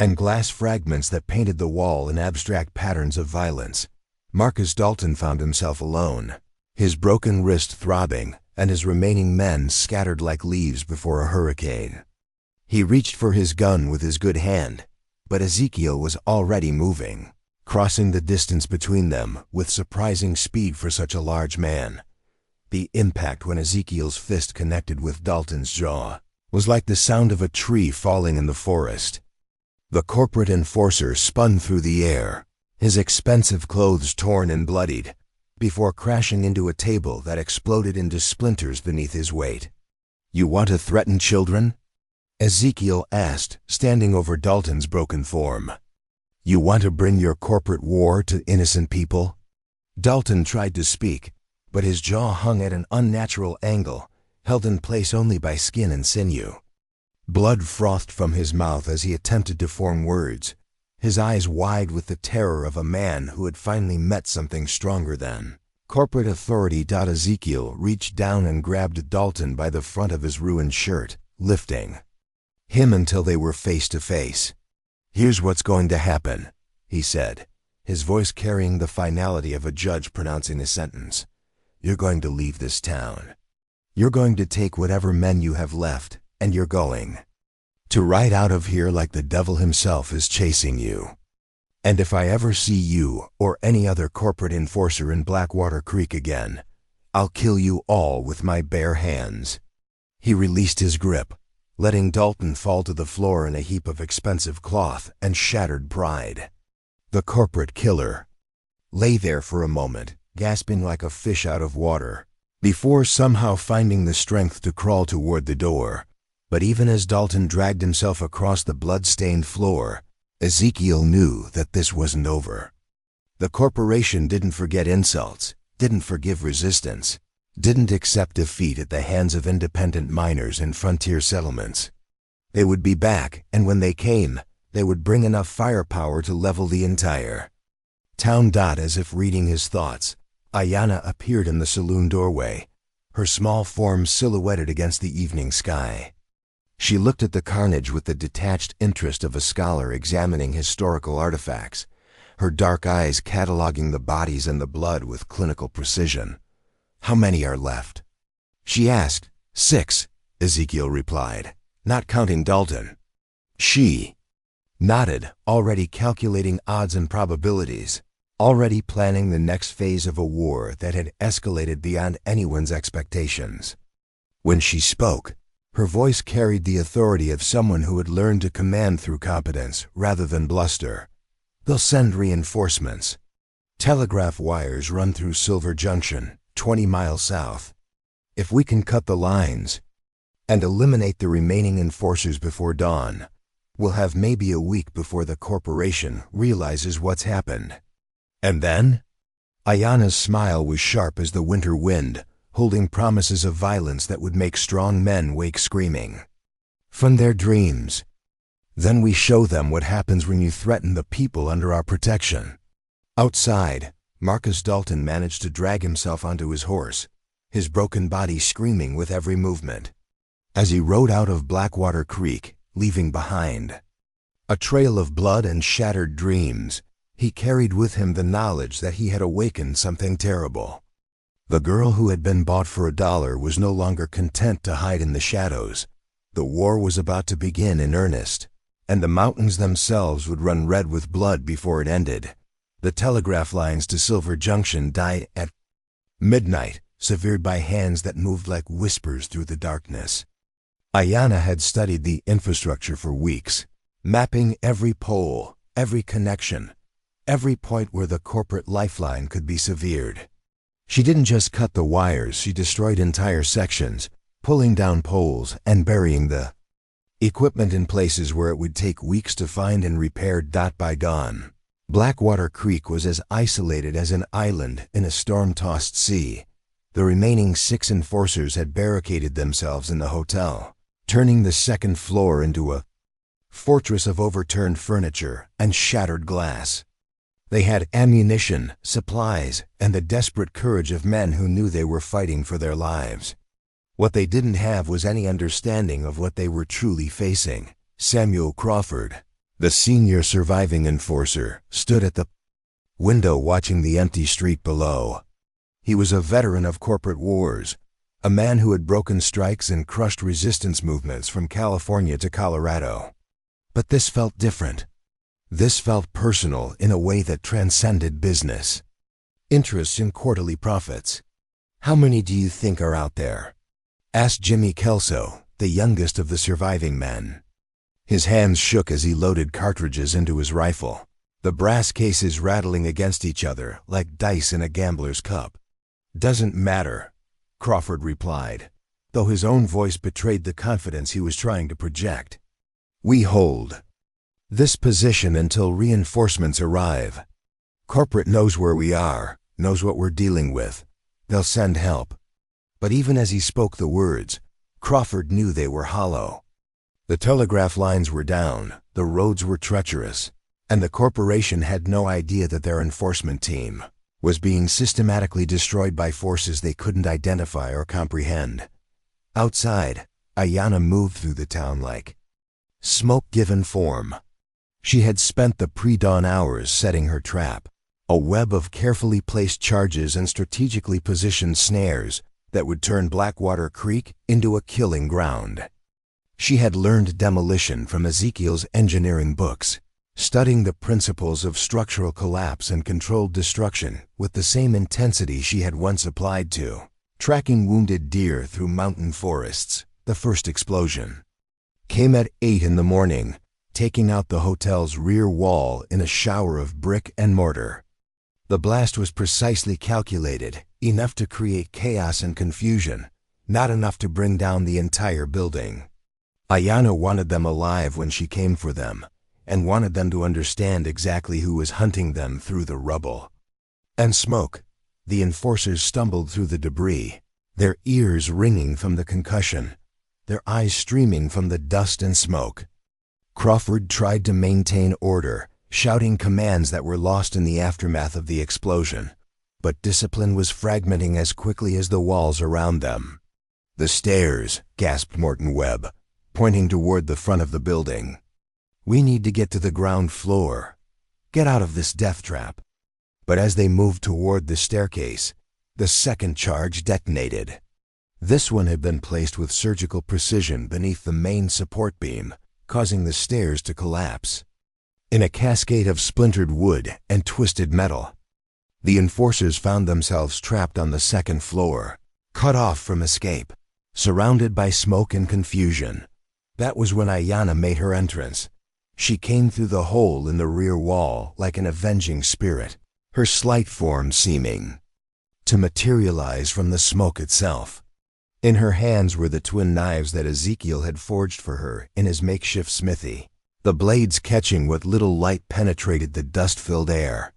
and glass fragments that painted the wall in abstract patterns of violence. Marcus Dalton found himself alone, his broken wrist throbbing and his remaining men scattered like leaves before a hurricane. He reached for his gun with his good hand, but Ezekiel was already moving, crossing the distance between them with surprising speed for such a large man. The impact when Ezekiel's fist connected with Dalton's jaw was like the sound of a tree falling in the forest. The corporate enforcer spun through the air, his expensive clothes torn and bloodied, before crashing into a table that exploded into splinters beneath his weight. "You want to threaten children?" Ezekiel asked, standing over Dalton's broken form. "You want to bring your corporate war to innocent people?" Dalton tried to speak, but his jaw hung at an unnatural angle, held in place only by skin and sinew. Blood frothed from his mouth as he attempted to form words, his eyes wide with the terror of a man who had finally met something stronger than corporate authority. Ezekiel reached down and grabbed Dalton by the front of his ruined shirt, lifting him until they were face to face. "Here's what's going to happen," he said, his voice carrying the finality of a judge pronouncing a sentence. "You're going to leave this town. You're going to take whatever men you have left, and you're going to ride out of here like the devil himself is chasing you. And if I ever see you or any other corporate enforcer in Blackwater Creek again, I'll kill you all with my bare hands." He released his grip, letting Dalton fall to the floor in a heap of expensive cloth and shattered pride. The corporate killer lay there for a moment, gasping like a fish out of water, before somehow finding the strength to crawl toward the door. But even as Dalton dragged himself across the blood-stained floor, Ezekiel knew that this wasn't over. The corporation didn't forget insults, didn't forgive resistance, didn't accept defeat at the hands of independent miners in frontier settlements. They would be back, and when they came, they would bring enough firepower to level the entire town. As if reading his thoughts, Ayanna appeared in the saloon doorway, her small form silhouetted against the evening sky. She looked at the carnage with the detached interest of a scholar examining historical artifacts, her dark eyes cataloging the bodies and the blood with clinical precision. "How many are left?" she asked. "6, Ezekiel replied, "not counting Dalton." She nodded, already calculating odds and probabilities, already planning the next phase of a war that had escalated beyond anyone's expectations. When she spoke, her voice carried the authority of someone who had learned to command through competence rather than bluster. "They'll send reinforcements. Telegraph wires run through Silver Junction, 20 miles south. If we can cut the lines and eliminate the remaining enforcers before dawn, we'll have maybe a week before the corporation realizes what's happened." "And then?" Ayanna's smile was sharp as the winter wind, holding promises of violence that would make strong men wake screaming from their dreams. "Then we show them what happens when you threaten the people under our protection." Outside, Marcus Dalton managed to drag himself onto his horse, his broken body screaming with every movement. As he rode out of Blackwater Creek, leaving behind a trail of blood and shattered dreams, he carried with him the knowledge that he had awakened something terrible. The girl who had been bought for $1 was no longer content to hide in the shadows. The war was about to begin in earnest, and the mountains themselves would run red with blood before it ended. The telegraph lines to Silver Junction died at midnight, severed by hands that moved like whispers through the darkness. Ayanna had studied the infrastructure for weeks, mapping every pole, every connection, every point where the corporate lifeline could be severed. She didn't just cut the wires, she destroyed entire sections, pulling down poles and burying the Equipment in places where it would take weeks to find and repair. By dawn, Blackwater Creek was as isolated as an island in a storm-tossed sea. The remaining 6 enforcers had barricaded themselves in the hotel, turning the second floor into a fortress of overturned furniture and shattered glass. They had ammunition, supplies, and the desperate courage of men who knew they were fighting for their lives. What they didn't have was any understanding of what they were truly facing. Samuel Crawford, the senior surviving enforcer, stood at the window watching the empty street below. He was a veteran of corporate wars, a man who had broken strikes and crushed resistance movements from California to Colorado. But this felt different. This felt personal in a way that transcended business. Interests in quarterly profits. "How many do you think are out there?" asked Jimmy Kelso, the youngest of the surviving men. His hands shook as he loaded cartridges into his rifle, the brass cases rattling against each other like dice in a gambler's cup. "Doesn't matter," Crawford replied, though his own voice betrayed the confidence he was trying to project. "We hold this position until reinforcements arrive. Corporate knows where we are, knows what we're dealing with. They'll send help." But even as he spoke the words, Crawford knew they were hollow. The telegraph lines were down, the roads were treacherous, and the corporation had no idea that their enforcement team was being systematically destroyed by forces they couldn't identify or comprehend. Outside, Ayanna moved through the town like smoke given form. She had spent the pre-dawn hours setting her trap, a web of carefully placed charges and strategically positioned snares that would turn Blackwater Creek into a killing ground. She had learned demolition from Ezekiel's engineering books, studying the principles of structural collapse and controlled destruction with the same intensity she had once applied to tracking wounded deer through mountain forests. The first explosion came at 8 in the morning, taking out the hotel's rear wall in a shower of brick and mortar. The blast was precisely calculated, enough to create chaos and confusion, not enough to bring down the entire building. Ayanna wanted them alive when she came for them, and wanted them to understand exactly who was hunting them through the rubble and smoke. The enforcers stumbled through the debris, their ears ringing from the concussion, their eyes streaming from the dust and smoke. Crawford tried to maintain order, shouting commands that were lost in the aftermath of the explosion, but discipline was fragmenting as quickly as the walls around them. "The stairs," gasped Morton Webb, pointing toward the front of the building. "We need to get to the ground floor. Get out of this death trap." But as they moved toward the staircase, the second charge detonated. This one had been placed with surgical precision beneath the main support beam, causing the stairs to collapse. In a cascade of splintered wood and twisted metal, the enforcers found themselves trapped on the second floor, cut off from escape, surrounded by smoke and confusion. That was when Ayanna made her entrance. She came through the hole in the rear wall like an avenging spirit, her slight form seeming to materialize from the smoke itself. In her hands were the twin knives that Ezekiel had forged for her in his makeshift smithy, the blades catching what little light penetrated the dust-filled air.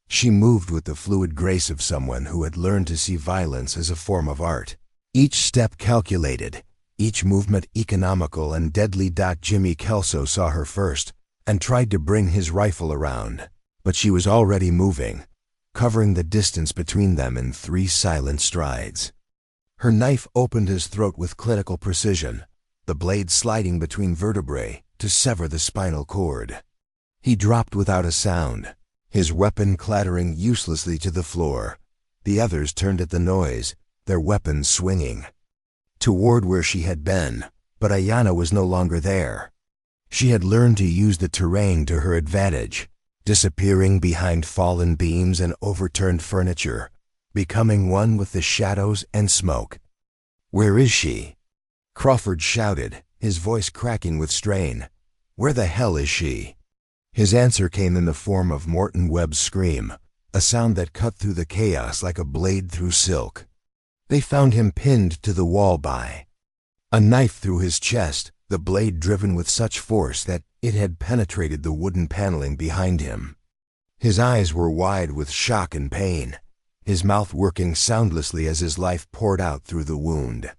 She moved with the fluid grace of someone who had learned to see violence as a form of art. Each step calculated, each movement economical and deadly. Jimmy Kelso saw her first and tried to bring his rifle around, but she was already moving, covering the distance between them in 3 silent strides. Her knife opened his throat with clinical precision, the blade sliding between vertebrae to sever the spinal cord. He dropped without a sound, his weapon clattering uselessly to the floor. The others turned at the noise, their weapons swinging toward where she had been, but Ayanna was no longer there. She had learned to use the terrain to her advantage, disappearing behind fallen beams and overturned furniture, becoming one with the shadows and smoke. "Where is she?" Crawford shouted, his voice cracking with strain. "Where the hell is she?" His answer came in the form of Morton Webb's scream, a sound that cut through the chaos like a blade through silk. "They found him pinned to the wall by a knife through his chest, the blade driven with such force that it had penetrated the wooden paneling behind him. His eyes were wide with shock and pain, his mouth working soundlessly as his life poured out through the wound.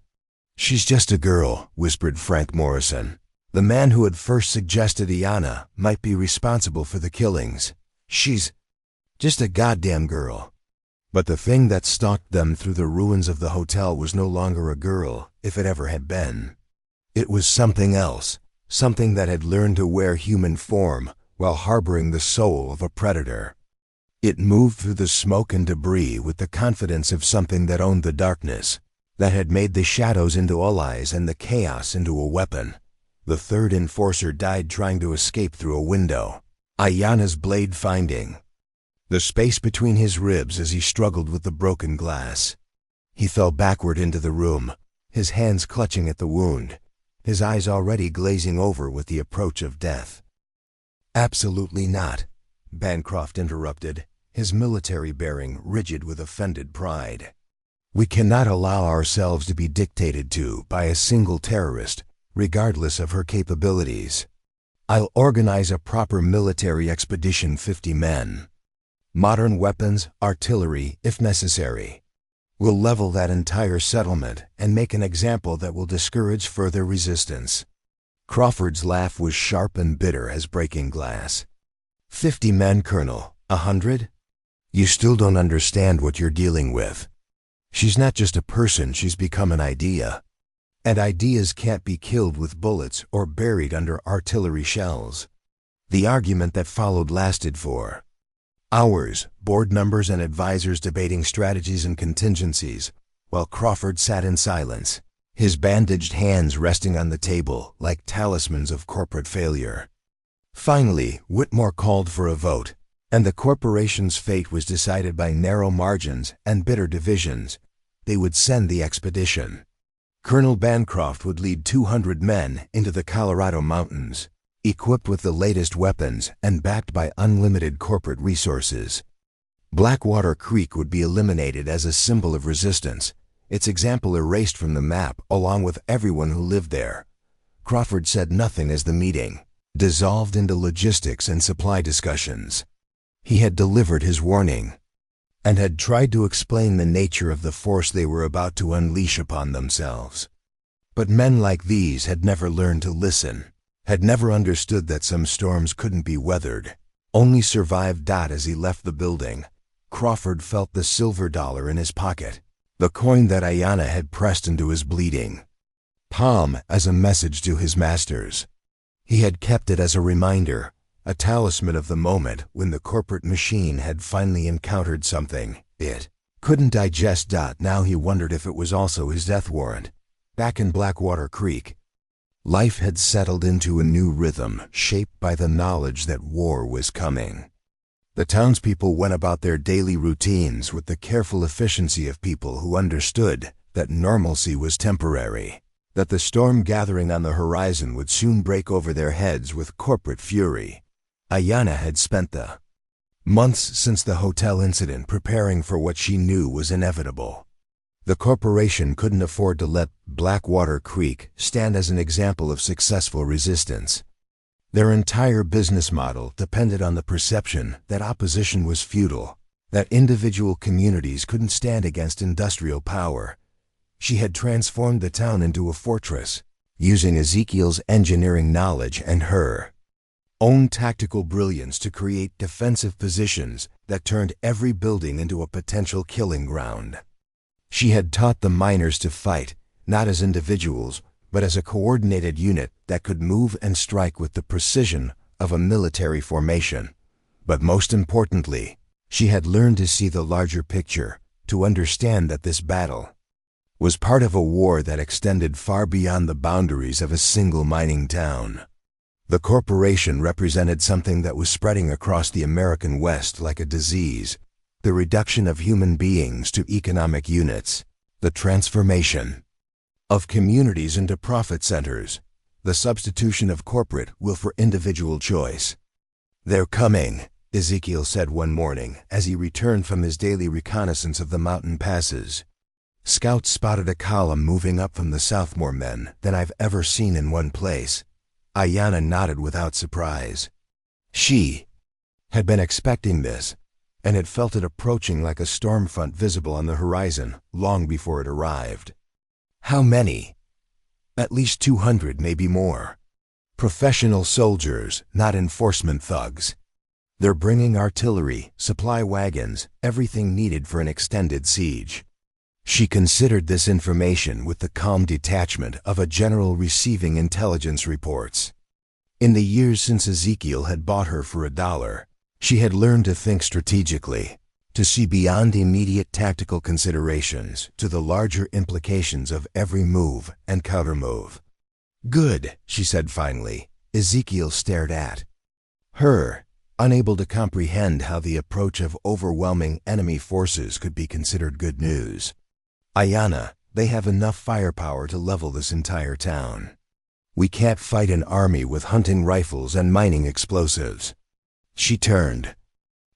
"She's just a girl," whispered Frank Morrison, the man who had first suggested Ayanna might be responsible for the killings. "She's just a goddamn girl." But the thing that stalked them through the ruins of the hotel was no longer a girl, if it ever had been. It was something else, something that had learned to wear human form while harboring the soul of a predator. It moved through the smoke and debris with the confidence of something that owned the darkness, that had made the shadows into allies and the chaos into a weapon. The third enforcer died trying to escape through a window, Ayanna's blade finding the space between his ribs as he struggled with the broken glass. He fell backward into the room, his hands clutching at the wound, his eyes already glazing over with the approach of death. "Absolutely not," Bancroft interrupted, his military bearing rigid with offended pride. "We cannot allow ourselves to be dictated to by a single terrorist, regardless of her capabilities. I'll organize a proper military expedition, 50 men. Modern weapons, artillery, if necessary. We'll level that entire settlement and make an example that will discourage further resistance." Crawford's laugh was sharp and bitter as breaking glass. 50 men, Colonel. 100? You still don't understand what you're dealing with. She's not just a person, she's become an idea. And ideas can't be killed with bullets or buried under artillery shells. The argument that followed lasted for hours, board members and advisors debating strategies and contingencies, while Crawford sat in silence, his bandaged hands resting on the table like talismans of corporate failure. Finally, Whitmore called for a vote, and the corporation's fate was decided by narrow margins and bitter divisions. They would send the expedition. Colonel Bancroft would lead 200 men into the Colorado mountains, equipped with the latest weapons and backed by unlimited corporate resources. Blackwater Creek would be eliminated as a symbol of resistance, its example erased from the map along with everyone who lived there. Crawford said nothing as the meeting dissolved into logistics and supply discussions. He had delivered his warning and had tried to explain the nature of the force they were about to unleash upon themselves. But men like these had never learned to listen, had never understood that some storms couldn't be weathered, only survived. As he left the building, Crawford felt the silver dollar in his pocket, the coin that Ayanna had pressed into his bleeding palm as a message to his masters. He had kept it as a reminder, a talisman of the moment when the corporate machine had finally encountered something it couldn't digest. Now he wondered if it was also his death warrant. Back in Blackwater Creek, life had settled into a new rhythm, shaped by the knowledge that war was coming. The townspeople went about their daily routines with the careful efficiency of people who understood that normalcy was temporary, that the storm gathering on the horizon would soon break over their heads with corporate fury. Ayanna had spent the months since the hotel incident preparing for what she knew was inevitable. The corporation couldn't afford to let Blackwater Creek stand as an example of successful resistance. Their entire business model depended on the perception that opposition was futile, that individual communities couldn't stand against industrial power. She had transformed the town into a fortress, using Ezekiel's engineering knowledge and her own tactical brilliance to create defensive positions that turned every building into a potential killing ground. She had taught the miners to fight, not as individuals, but as a coordinated unit that could move and strike with the precision of a military formation. But most importantly, she had learned to see the larger picture, to understand that this battle was part of a war that extended far beyond the boundaries of a single mining town. The corporation represented something that was spreading across the American West like a disease, the reduction of human beings to economic units, the transformation of communities into profit centers, the substitution of corporate will for individual choice. "They're coming," Ezekiel said one morning as he returned from his daily reconnaissance of the mountain passes. Scouts spotted a column moving up from the south, more men than I've ever seen in one place. Ayanna nodded without surprise. She had been expecting this, and had felt it approaching like a storm front visible on the horizon long before it arrived. How many? At least 200, maybe more. Professional soldiers, not enforcement thugs. They're bringing artillery, supply wagons, everything needed for an extended siege. She considered this information with the calm detachment of a general receiving intelligence reports. In the years since Ezekiel had bought her for $1, she had learned to think strategically, to see beyond immediate tactical considerations to the larger implications of every move and countermove. Good, she said finally. Ezekiel stared at her, unable to comprehend how the approach of overwhelming enemy forces could be considered good news. Ayanna, they have enough firepower to level this entire town. We can't fight an army with hunting rifles and mining explosives. She turned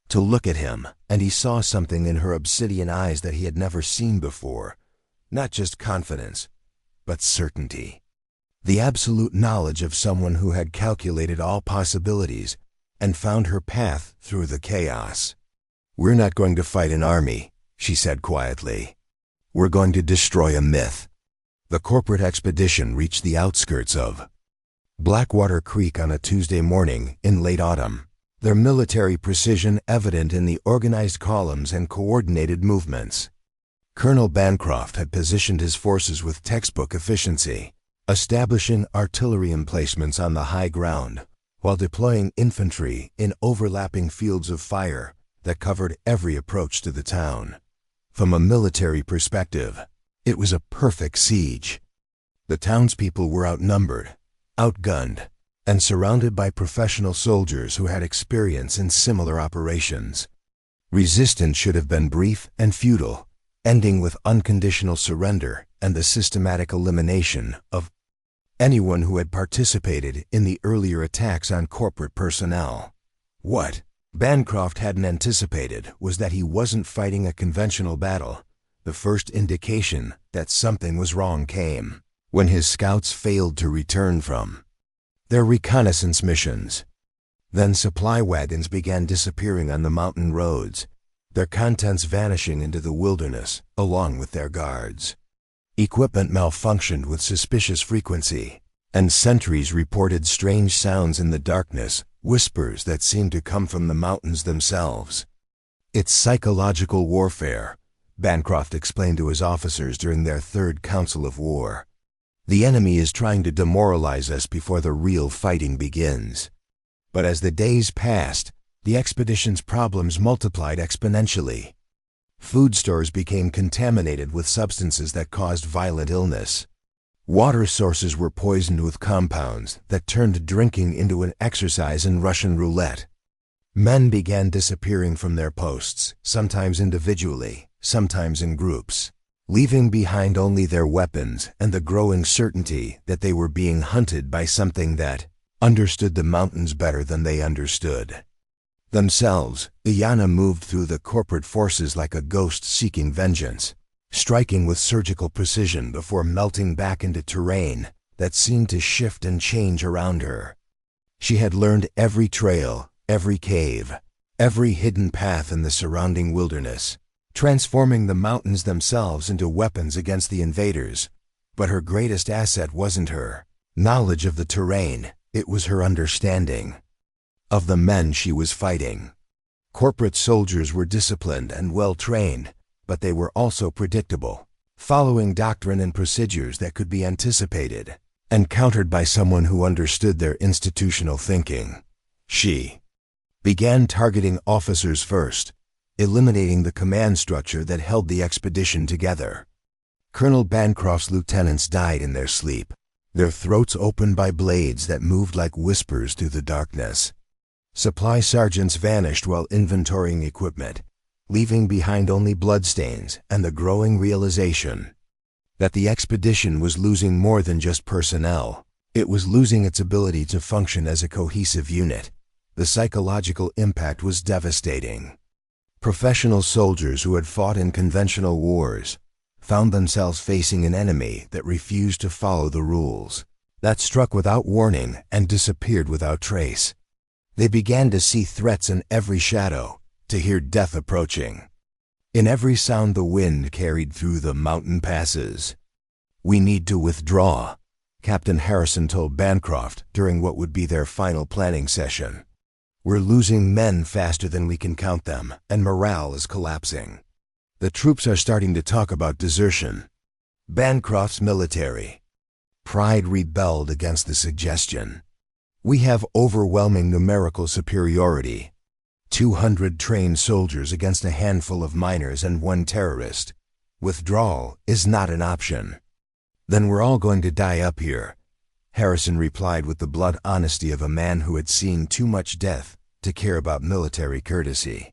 to look at him, and he saw something in her obsidian eyes that he had never seen before. Not just confidence, but certainty. The absolute knowledge of someone who had calculated all possibilities and found her path through the chaos. We're not going to fight an army, she said quietly. We're going to destroy a myth. The corporate expedition reached the outskirts of Blackwater Creek on a Tuesday morning in late autumn, their military precision evident in the organized columns and coordinated movements. Colonel Bancroft had positioned his forces with textbook efficiency, establishing artillery emplacements on the high ground, while deploying infantry in overlapping fields of fire that covered every approach to the town. From a military perspective, it was a perfect siege. The townspeople were outnumbered, outgunned, and surrounded by professional soldiers who had experience in similar operations. Resistance should have been brief and futile, ending with unconditional surrender and the systematic elimination of anyone who had participated in the earlier attacks on corporate personnel. What Bancroft hadn't anticipated was that he wasn't fighting a conventional battle. The first indication that something was wrong came when his scouts failed to return from their reconnaissance missions. Then supply wagons began disappearing on the mountain roads, their contents vanishing into the wilderness along with their guards. Equipment malfunctioned with suspicious frequency, and sentries reported strange sounds in the darkness, whispers that seemed to come from the mountains themselves. It's psychological warfare, Bancroft explained to his officers during their third council of war. The enemy is trying to demoralize us before the real fighting begins. But as the days passed, the expedition's problems multiplied exponentially. Food stores became contaminated with substances that caused violent illness. Water sources were poisoned with compounds that turned drinking into an exercise in Russian roulette. Men began disappearing from their posts, sometimes individually, sometimes in groups, leaving behind only their weapons and the growing certainty that they were being hunted by something that understood the mountains better than they understood themselves. Ayanna moved through the corporate forces like a ghost seeking vengeance, striking with surgical precision before melting back into terrain that seemed to shift and change around her. She had learned every trail, every cave, every hidden path in the surrounding wilderness, transforming the mountains themselves into weapons against the invaders. But her greatest asset wasn't her knowledge of the terrain, it was her understanding of the men she was fighting. Corporate soldiers were disciplined and well-trained, but they were also predictable, following doctrine and procedures that could be anticipated and countered by someone who understood their institutional thinking. She began targeting officers first, eliminating the command structure that held the expedition together. Colonel Bancroft's lieutenants died in their sleep, their throats opened by blades that moved like whispers through the darkness. Supply sergeants vanished while inventorying equipment, leaving behind only bloodstains and the growing realization that the expedition was losing more than just personnel. It was losing its ability to function as a cohesive unit. The psychological impact was devastating. Professional soldiers who had fought in conventional wars found themselves facing an enemy that refused to follow the rules, that struck without warning and disappeared without trace. They began to see threats in every shadow, to hear death approaching. In every sound the wind carried through the mountain passes. "We need to withdraw," Captain Harrison told Bancroft during what would be their final planning session. "We're losing men faster than we can count them, and morale is collapsing. The troops are starting to talk about desertion." Bancroft's military pride rebelled against the suggestion. "We have overwhelming numerical superiority. 200 trained soldiers against a handful of miners and one terrorist. Withdrawal is not an option." "Then we're all going to die up here," Harrison replied with the blunt honesty of a man who had seen too much death to care about military courtesy.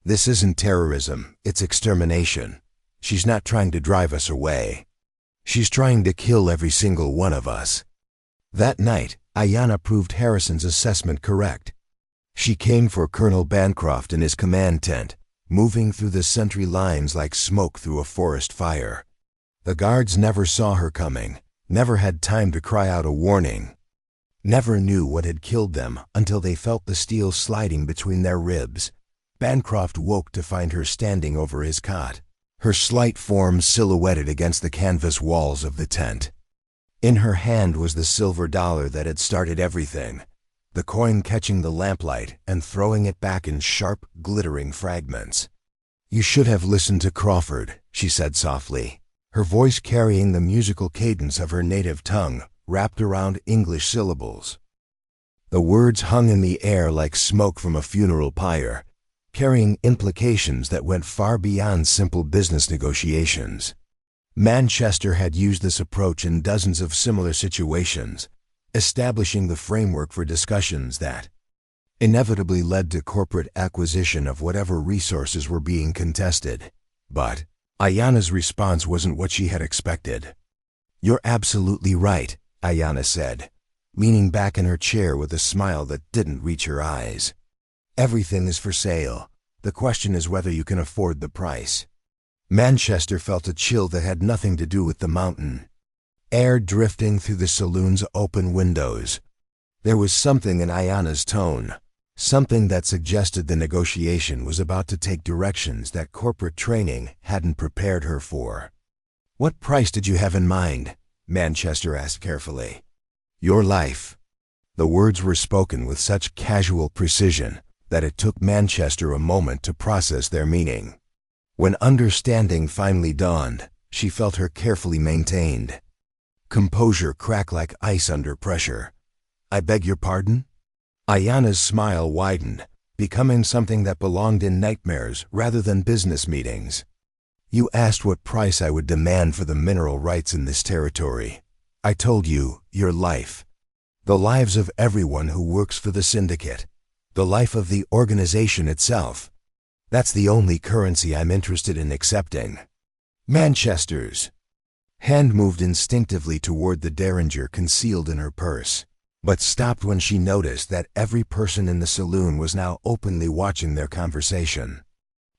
"This isn't terrorism, it's extermination. She's not trying to drive us away. She's trying to kill every single one of us." That night, Ayanna proved Harrison's assessment correct. She came for Colonel Bancroft in his command tent, moving through the sentry lines like smoke through a forest fire. The guards never saw her coming, never had time to cry out a warning, never knew what had killed them until they felt the steel sliding between their ribs. Bancroft woke to find her standing over his cot, her slight form silhouetted against the canvas walls of the tent. In her hand was the silver dollar that had started everything, the coin catching the lamplight and throwing it back in sharp, glittering fragments. "You should have listened to Crawford," she said softly, her voice carrying the musical cadence of her native tongue wrapped around English syllables. The words hung in the air like smoke from a funeral pyre, carrying implications that went far beyond simple business negotiations. Manchester had used this approach in dozens of similar situations, establishing the framework for discussions that inevitably led to corporate acquisition of whatever resources were being contested. But Ayanna's response wasn't what she had expected. "You're absolutely right," Ayanna said, leaning back in her chair with a smile that didn't reach her eyes. "Everything is for sale. The question is whether you can afford the price." Manchester felt a chill that had nothing to do with the mountain. Air drifting through the saloon's open windows. There was something in Ayanna's tone, something that suggested the negotiation was about to take directions that corporate training hadn't prepared her for. "What price did you have in mind?" Manchester asked carefully. "Your life." The words were spoken with such casual precision that it took Manchester a moment to process their meaning. When understanding finally dawned, she felt her carefully maintained composure crack like ice under pressure. "I beg your pardon?" Ayanna's smile widened, becoming something that belonged in nightmares rather than business meetings. "You asked what price I would demand for the mineral rights in this territory. I told you, your life. The lives of everyone who works for the syndicate. The life of the organization itself. That's the only currency I'm interested in accepting." Manchester's hand moved instinctively toward the derringer concealed in her purse, but stopped when she noticed that every person in the saloon was now openly watching their conversation.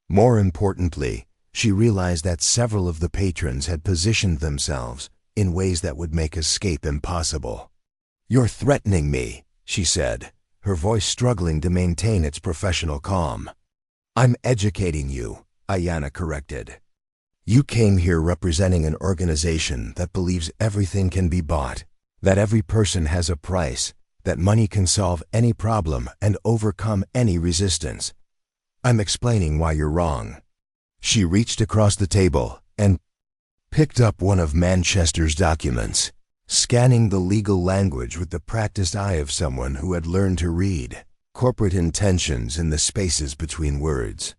More importantly, she realized that several of the patrons had positioned themselves in ways that would make escape impossible. "You're threatening me," she said, her voice struggling to maintain its professional calm. "I'm educating you," Ayanna corrected. "You came here representing an organization that believes everything can be bought, that every person has a price, that money can solve any problem and overcome any resistance. I'm explaining why you're wrong." She reached across the table and picked up one of Manchester's documents, scanning the legal language with the practiced eye of someone who had learned to read corporate intentions in the spaces between words.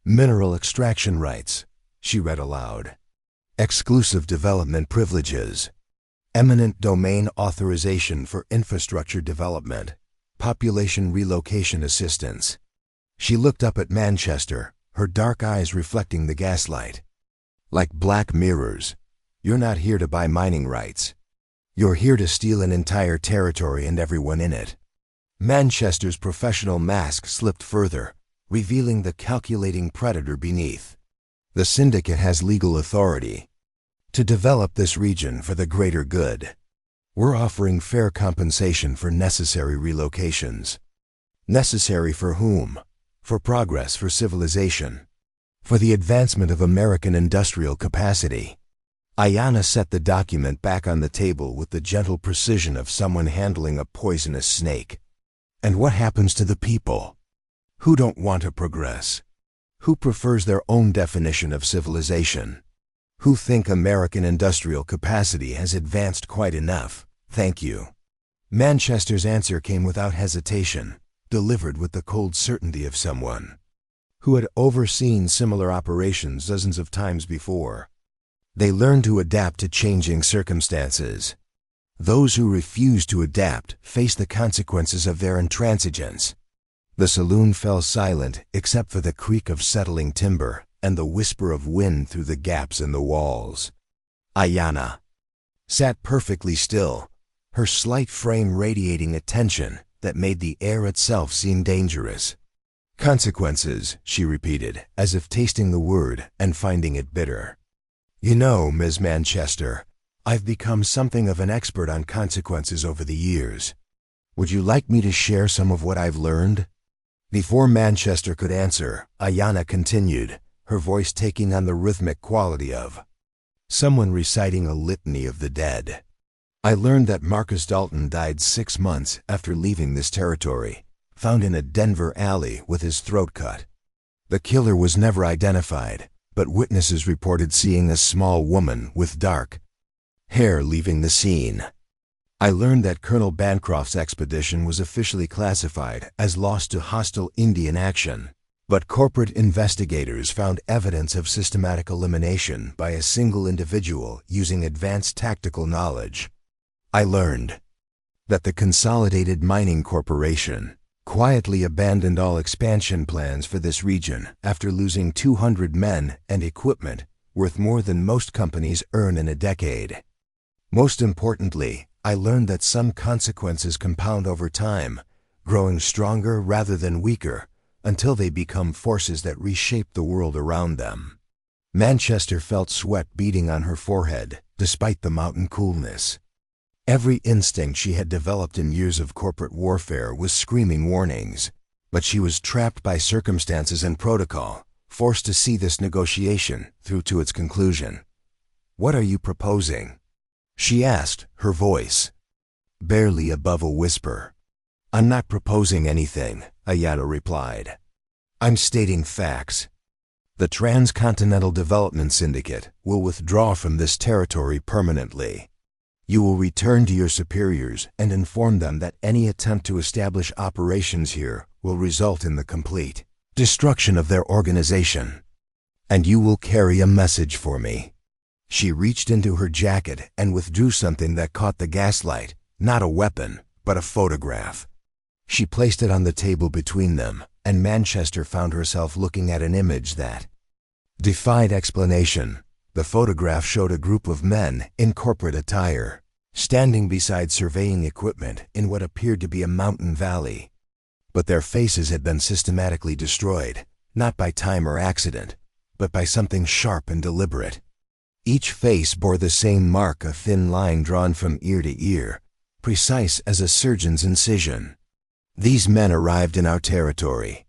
"Mineral extraction rights," she read aloud. "Exclusive development privileges. Eminent domain authorization for infrastructure development. Population relocation assistance." She looked up at Manchester, her dark eyes reflecting the gaslight. "Like black mirrors. You're not here to buy mining rights. You're here to steal an entire territory and everyone in it." Manchester's professional mask slipped further, revealing the calculating predator beneath. "The syndicate has legal authority," to develop this region for the greater good. We're offering fair compensation for necessary relocations. Necessary for whom? For progress for civilization. For the advancement of American industrial capacity. Ayanna set the document back on the table with the gentle precision of someone handling a poisonous snake. And what happens to the people? Who don't want to progress? Who prefers their own definition of civilization? Who think American industrial capacity has advanced quite enough? Thank you. Manchester's answer came without hesitation, delivered with the cold certainty of someone who had overseen similar operations dozens of times before. They learn to adapt to changing circumstances. Those who refuse to adapt face the consequences of their intransigence. The saloon fell silent except for the creak of settling timber and the whisper of wind through the gaps in the walls. Ayanna sat perfectly still, her slight frame radiating a tension that made the air itself seem dangerous. Consequences, she repeated, as if tasting the word and finding it bitter. You know, Ms. Manchester, I've become something of an expert on consequences over the years. Would you like me to share some of what I've learned? Before Manchester could answer, Ayanna continued, her voice taking on the rhythmic quality of someone reciting a litany of the dead. I learned that Marcus Dalton died 6 months after leaving this territory, found in a Denver alley with his throat cut. The killer was never identified, but witnesses reported seeing a small woman with dark hair leaving the scene. I learned that Colonel Bancroft's expedition was officially classified as lost to hostile Indian action, but corporate investigators found evidence of systematic elimination by a single individual using advanced tactical knowledge. I learned that the Consolidated Mining Corporation quietly abandoned all expansion plans for this region after losing 200 men and equipment worth more than most companies earn in a decade. Most importantly, I learned that some consequences compound over time, growing stronger rather than weaker, until they become forces that reshape the world around them. Manchester felt sweat beading on her forehead, despite the mountain coolness. Every instinct she had developed in years of corporate warfare was screaming warnings, but she was trapped by circumstances and protocol, forced to see this negotiation through to its conclusion. "What are you proposing?" she asked, her voice barely above a whisper. "I'm not proposing anything," Ayanna replied. "I'm stating facts. The Transcontinental Development Syndicate will withdraw from this territory permanently. You will return to your superiors and inform them that any attempt to establish operations here will result in the complete destruction of their organization. And you will carry a message for me." She reached into her jacket and withdrew something that caught the gaslight, not a weapon, but a photograph. She placed it on the table between them, and Manchester found herself looking at an image that defied explanation. The photograph showed a group of men in corporate attire, standing beside surveying equipment in what appeared to be a mountain valley. But their faces had been systematically destroyed, not by time or accident, but by something sharp and deliberate. Each face bore the same mark, a thin line drawn from ear to ear, precise as a surgeon's incision. "These men arrived in our territory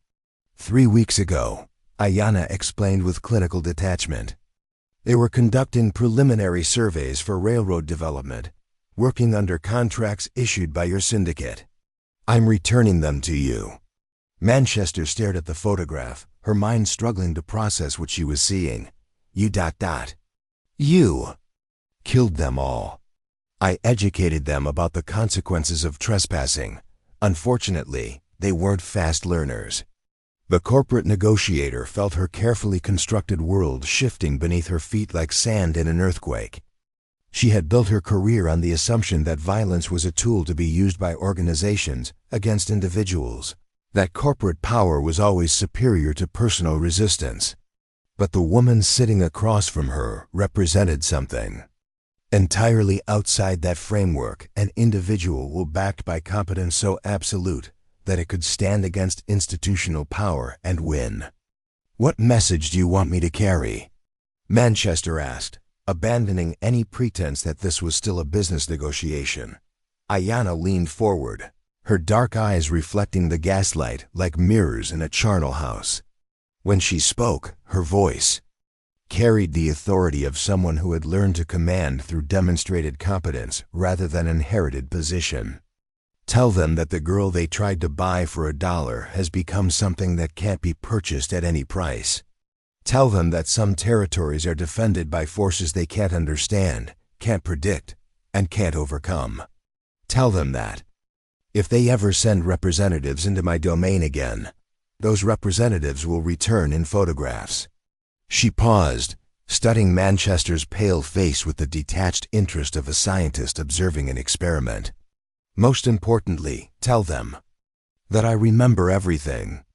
3 weeks ago," Ayanna explained with clinical detachment. "They were conducting preliminary surveys for railroad development, working under contracts issued by your syndicate. I'm returning them to you." Manchester stared at the photograph, her mind struggling to process what she was seeing. You killed them all. I educated them about the consequences of trespassing. Unfortunately, they weren't fast learners. The corporate negotiator felt her carefully constructed world shifting beneath her feet like sand in an earthquake. She had built her career on the assumption that violence was a tool to be used by organizations against individuals, that corporate power was always superior to personal resistance. But the woman sitting across from her represented something entirely outside that framework, an individual backed by competence so absolute that it could stand against institutional power and win. "What message do you want me to carry?" Manchester asked, Abandoning any pretense that this was still a business negotiation, Ayanna leaned forward, her dark eyes reflecting the gaslight like mirrors in a charnel house. When she spoke, her voice carried the authority of someone who had learned to command through demonstrated competence rather than inherited position. Tell them that the girl they tried to buy for $1 has become something that can't be purchased at any price. Tell them that some territories are defended by forces they can't understand, can't predict, and can't overcome. Tell them that if they ever send representatives into my domain again, those representatives will return in photographs. She paused, studying Manchester's pale face with the detached interest of a scientist observing an experiment. Most importantly, tell them that I remember everything.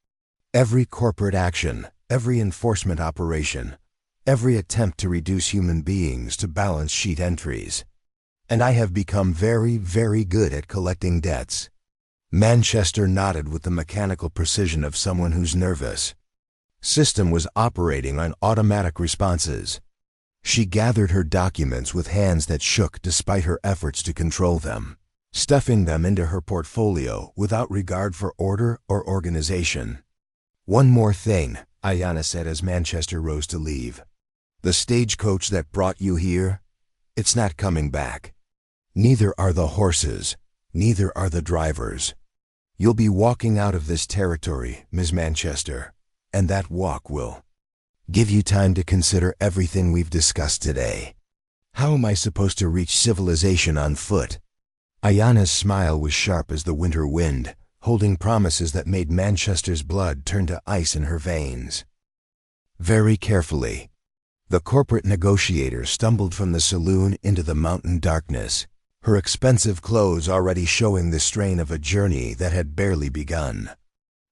Every corporate action, every enforcement operation, every attempt to reduce human beings to balance sheet entries. And I have become very, very good at collecting debts. Manchester nodded with the mechanical precision of someone who's nervous. System was operating on automatic responses. She gathered her documents with hands that shook despite her efforts to control them, stuffing them into her portfolio without regard for order or organization. One more thing, Ayanna said as Manchester rose to leave. The stagecoach that brought you here, it's not coming back. Neither are the horses, neither are the drivers. You'll be walking out of this territory, Ms. Manchester, and that walk will give you time to consider everything we've discussed today. How am I supposed to reach civilization on foot? Ayanna's smile was sharp as the winter wind, holding promises that made Manchester's blood turn to ice in her veins. Very carefully, the corporate negotiator stumbled from the saloon into the mountain darkness, her expensive clothes already showing the strain of a journey that had barely begun.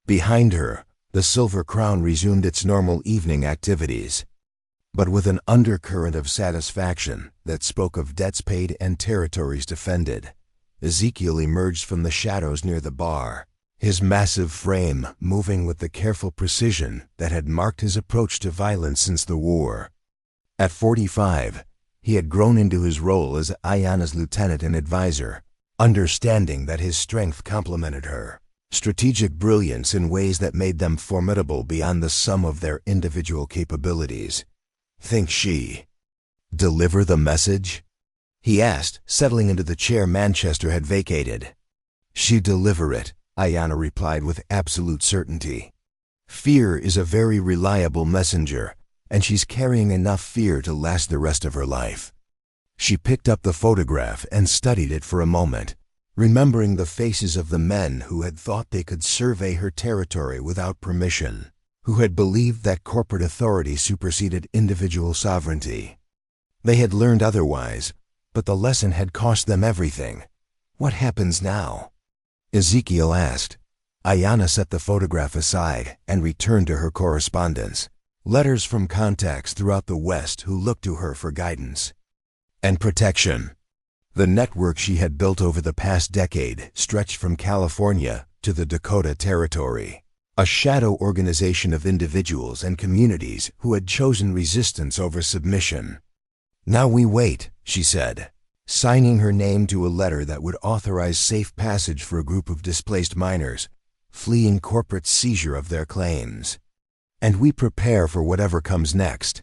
Behind her, the Silver Crown resumed its normal evening activities, but with an undercurrent of satisfaction that spoke of debts paid and territories defended. Ezekiel emerged from the shadows near the bar, his massive frame moving with the careful precision that had marked his approach to violence since the war. At 45, he had grown into his role as Ayanna's lieutenant and advisor, understanding that his strength complemented her strategic brilliance in ways that made them formidable beyond the sum of their individual capabilities. Think she deliver the message? He asked, settling into the chair Manchester had vacated. She deliver it, Ayanna replied with absolute certainty. Fear is a very reliable messenger, and she's carrying enough fear to last the rest of her life. She picked up the photograph and studied it for a moment, remembering the faces of the men who had thought they could survey her territory without permission, who had believed that corporate authority superseded individual sovereignty. They had learned otherwise, but the lesson had cost them everything. What happens now? Ezekiel asked. Ayanna set the photograph aside and returned to her correspondence, letters from contacts throughout the West who looked to her for guidance and protection. The network she had built over the past decade stretched from California to the Dakota Territory, a shadow organization of individuals and communities who had chosen resistance over submission. Now we wait, she said, signing her name to a letter that would authorize safe passage for a group of displaced miners, fleeing corporate seizure of their claims. And we prepare for whatever comes next.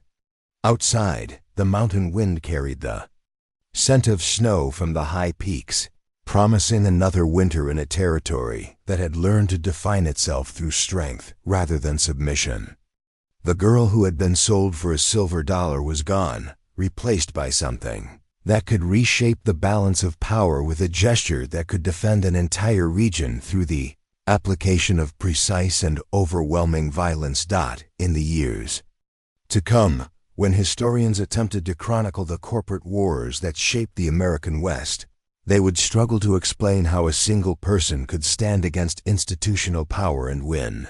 Outside, the mountain wind carried the scent of snow from the high peaks, promising another winter in a territory that had learned to define itself through strength rather than submission. The girl who had been sold for a silver dollar was gone, replaced by something that could reshape the balance of power with a gesture that could defend an entire region through the application of precise and overwhelming violence. In the years to come, when historians attempted to chronicle the corporate wars that shaped the American West, they would struggle to explain how a single person could stand against institutional power and win.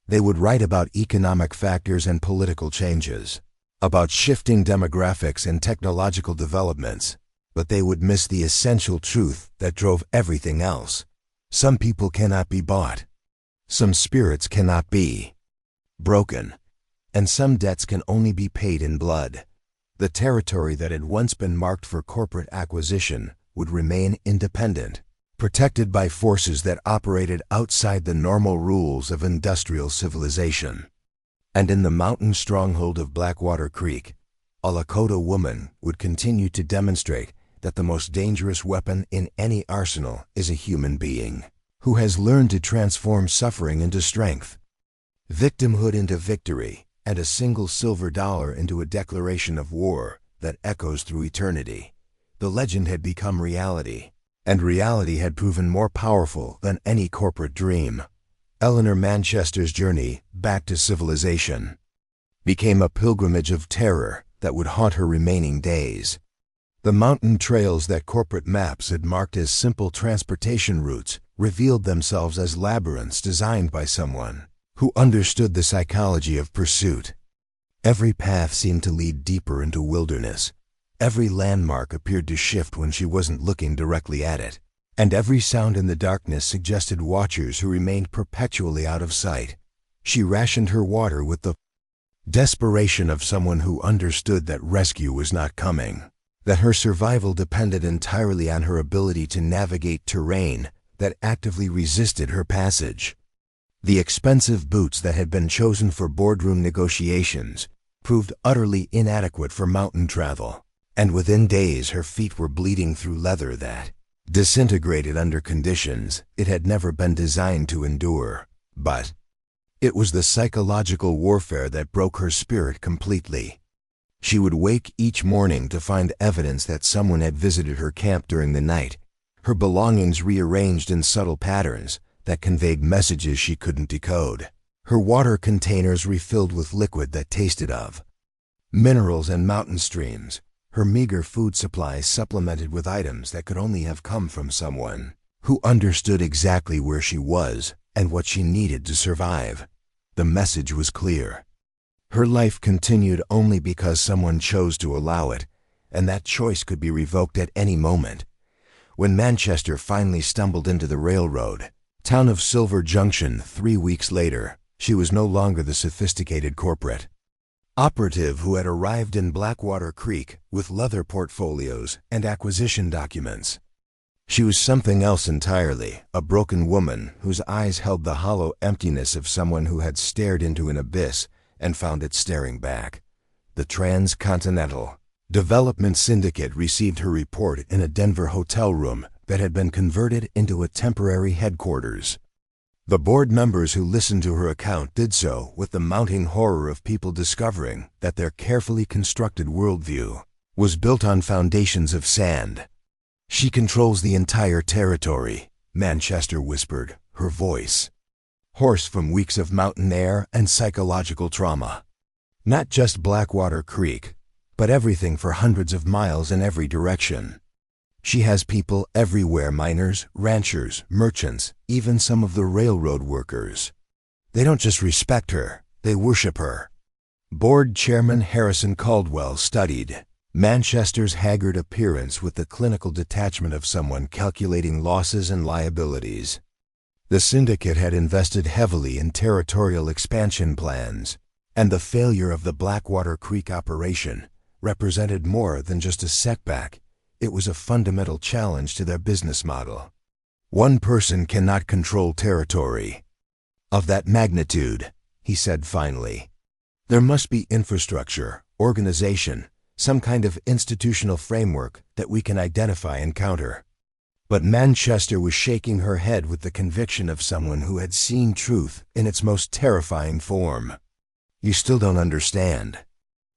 They would write about economic factors and political changes, about shifting demographics and technological developments, but they would miss the essential truth that drove everything else. Some people cannot be bought. Some spirits cannot be broken. And some debts can only be paid in blood. The territory that had once been marked for corporate acquisition would remain independent, protected by forces that operated outside the normal rules of industrial civilization. And in the mountain stronghold of Blackwater Creek, a Lakota woman would continue to demonstrate that the most dangerous weapon in any arsenal is a human being who has learned to transform suffering into strength, victimhood into victory, and a single silver dollar into a declaration of war that echoes through eternity. The legend had become reality, and reality had proven more powerful than any corporate dream. Eleanor Manchester's journey back to civilization became a pilgrimage of terror that would haunt her remaining days. The mountain trails that corporate maps had marked as simple transportation routes revealed themselves as labyrinths designed by someone who understood the psychology of pursuit. Every path seemed to lead deeper into wilderness. Every landmark appeared to shift when she wasn't looking directly at it, and every sound in the darkness suggested watchers who remained perpetually out of sight. She rationed her water with the desperation of someone who understood that rescue was not coming, that her survival depended entirely on her ability to navigate terrain that actively resisted her passage. The expensive boots that had been chosen for boardroom negotiations proved utterly inadequate for mountain travel, and within days her feet were bleeding through leather that disintegrated under conditions it had never been designed to endure. But it was the psychological warfare that broke her spirit completely. She would wake each morning to find evidence that someone had visited her camp during the night, her belongings rearranged in subtle patterns that conveyed messages she couldn't decode, her water containers refilled with liquid that tasted of minerals and mountain streams, her meager food supplies supplemented with items that could only have come from someone who understood exactly where she was and what she needed to survive. The message was clear. Her life continued only because someone chose to allow it, and that choice could be revoked at any moment. When Manchester finally stumbled into the railroad town of Silver Junction 3 weeks later, she was no longer the sophisticated corporate operative who had arrived in Blackwater Creek with leather portfolios and acquisition documents. She was something else entirely, a broken woman whose eyes held the hollow emptiness of someone who had stared into an abyss and found it staring back. The Transcontinental Development Syndicate received her report in a Denver hotel room that had been converted into a temporary headquarters. The board members who listened to her account did so with the mounting horror of people discovering that their carefully constructed worldview was built on foundations of sand. "She controls the entire territory," Manchester whispered, her voice hoarse from weeks of mountain air and psychological trauma. Not just Blackwater Creek, but everything for hundreds of miles in every direction. She has people everywhere, miners, ranchers, merchants, even some of the railroad workers. They don't just respect her, they worship her. Board Chairman Harrison Caldwell studied Manchester's haggard appearance with the clinical detachment of someone calculating losses and liabilities. The syndicate had invested heavily in territorial expansion plans, and the failure of the Blackwater Creek operation represented more than just a setback. It was a fundamental challenge to their business model. One person cannot control territory of that magnitude, he said finally. There must be infrastructure, organization, some kind of institutional framework that we can identify and counter. But Manchester was shaking her head with the conviction of someone who had seen truth in its most terrifying form. You still don't understand.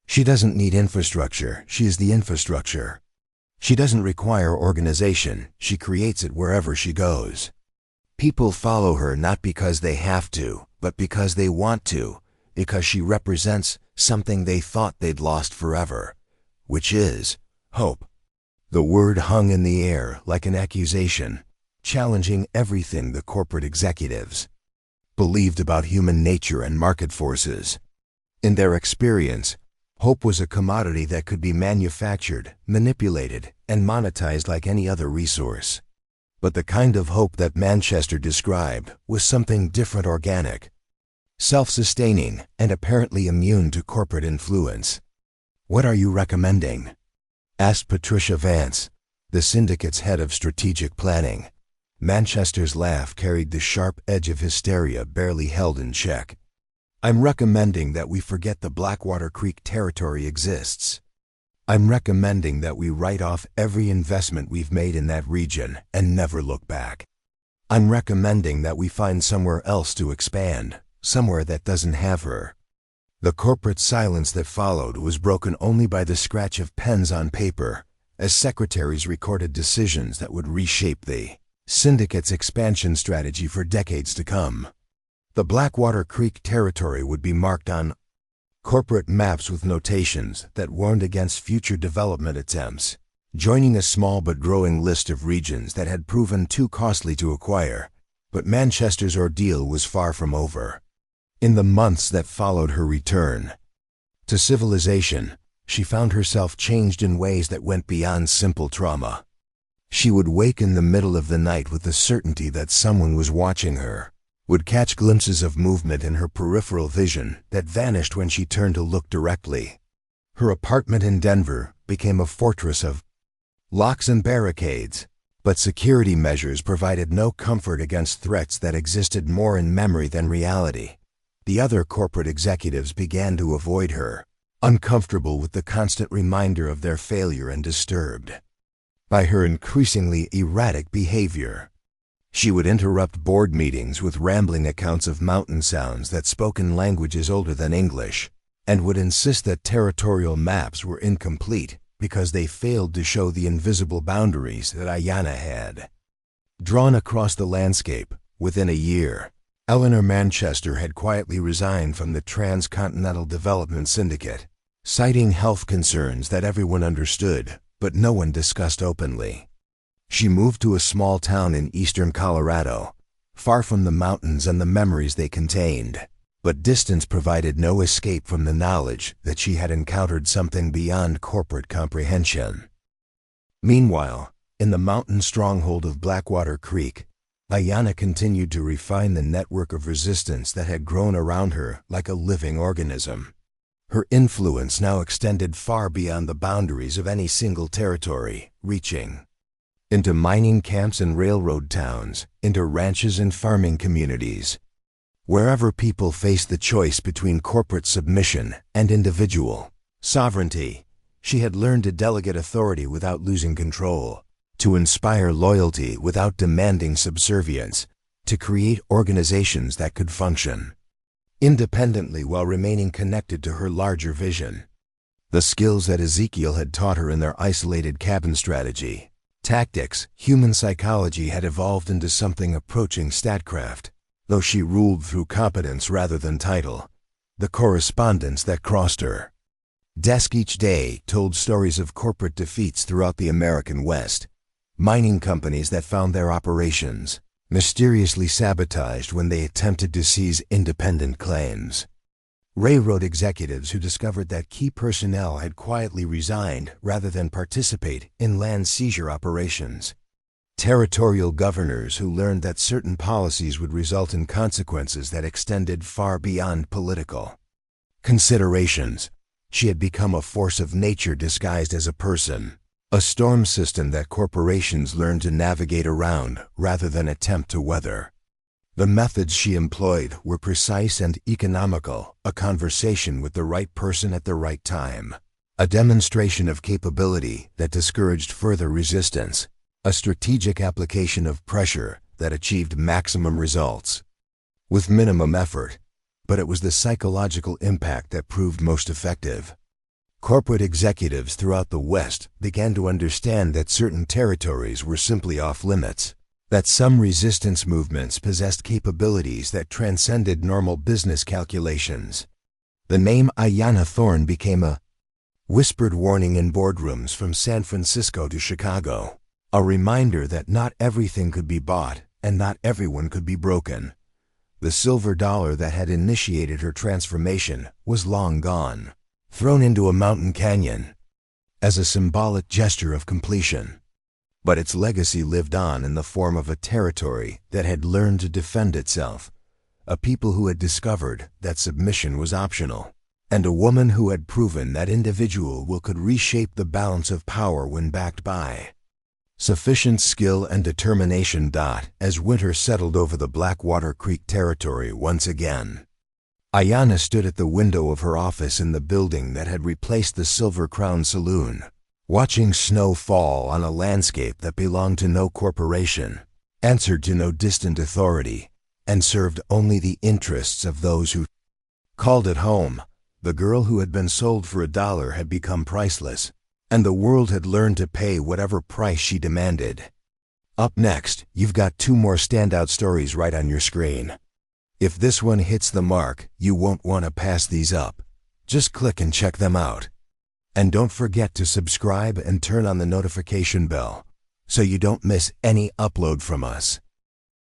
She doesn't need infrastructure, she is the infrastructure. She doesn't require organization, she creates it wherever she goes. People follow her not because they have to, but because they want to, because she represents something they thought they'd lost forever, which is hope. The word hung in the air like an accusation, challenging everything the corporate executives believed about human nature and market forces. In their experience, hope was a commodity that could be manufactured, manipulated, and monetized like any other resource. But the kind of hope that Manchester described was something different, organic, self-sustaining, and apparently immune to corporate influence. "What are you recommending?" asked Patricia Vance, the syndicate's head of strategic planning. Manchester's laugh carried the sharp edge of hysteria barely held in check. "I'm recommending that we forget the Blackwater Creek territory exists. I'm recommending that we write off every investment we've made in that region and never look back. I'm recommending that we find somewhere else to expand, somewhere that doesn't have her." The corporate silence that followed was broken only by the scratch of pens on paper, as secretaries recorded decisions that would reshape the syndicate's expansion strategy for decades to come. The Blackwater Creek territory would be marked on corporate maps with notations that warned against future development attempts, joining a small but growing list of regions that had proven too costly to acquire. But Manchester's ordeal was far from over. In the months that followed her return to civilization, she found herself changed in ways that went beyond simple trauma. She would wake in the middle of the night with the certainty that someone was watching her, would catch glimpses of movement in her peripheral vision that vanished when she turned to look directly. Her apartment in Denver became a fortress of locks and barricades, but security measures provided no comfort against threats that existed more in memory than reality. The other corporate executives began to avoid her, uncomfortable with the constant reminder of their failure and disturbed by her increasingly erratic behavior. She would interrupt board meetings with rambling accounts of mountain sounds that spoke in languages older than English, and would insist that territorial maps were incomplete because they failed to show the invisible boundaries that Ayanna had drawn across the landscape. Within a year, Eleanor Manchester had quietly resigned from the Transcontinental Development Syndicate, citing health concerns that everyone understood, but no one discussed openly. She moved to a small town in eastern Colorado, far from the mountains and the memories they contained, but distance provided no escape from the knowledge that she had encountered something beyond corporate comprehension. Meanwhile, in the mountain stronghold of Blackwater Creek, Ayanna continued to refine the network of resistance that had grown around her like a living organism. Her influence now extended far beyond the boundaries of any single territory, reaching into mining camps and railroad towns, into ranches and farming communities. Wherever people faced the choice between corporate submission and individual sovereignty, she had learned to delegate authority without losing control, to inspire loyalty without demanding subservience, to create organizations that could function independently while remaining connected to her larger vision. The skills that Ezekiel had taught her in their isolated cabin strategy, tactics, human psychology had evolved into something approaching statcraft, though she ruled through competence rather than title. The correspondence that crossed her desk each day told stories of corporate defeats throughout the American West, mining companies that found their operations mysteriously sabotaged when they attempted to seize independent claims, railroad executives who discovered that key personnel had quietly resigned rather than participate in land seizure operations, territorial governors who learned that certain policies would result in consequences that extended far beyond political considerations. She had become a force of nature disguised as a person, a storm system that corporations learned to navigate around rather than attempt to weather. The methods she employed were precise and economical, a conversation with the right person at the right time, a demonstration of capability that discouraged further resistance, a strategic application of pressure that achieved maximum results with minimum effort. But it was the psychological impact that proved most effective. Corporate executives throughout the West began to understand that certain territories were simply off limits, that some resistance movements possessed capabilities that transcended normal business calculations. The name Ayanna Thorne became a whispered warning in boardrooms from San Francisco to Chicago, a reminder that not everything could be bought and not everyone could be broken. The silver dollar that had initiated her transformation was long gone, thrown into a mountain canyon as a symbolic gesture of completion. But its legacy lived on in the form of a territory that had learned to defend itself, a people who had discovered that submission was optional, and a woman who had proven that individual will could reshape the balance of power when backed by sufficient skill and determination. As winter settled over the Blackwater Creek territory once again, Ayanna stood at the window of her office in the building that had replaced the Silver Crown Saloon, watching snow fall on a landscape that belonged to no corporation, answered to no distant authority, and served only the interests of those who called it home. The girl who had been sold for $1 had become priceless, and the world had learned to pay whatever price she demanded. Up next, you've got 2 more standout stories right on your screen. If this one hits the mark, you won't want to pass these up. Just click and check them out. And don't forget to subscribe and turn on the notification bell so you don't miss any upload from us.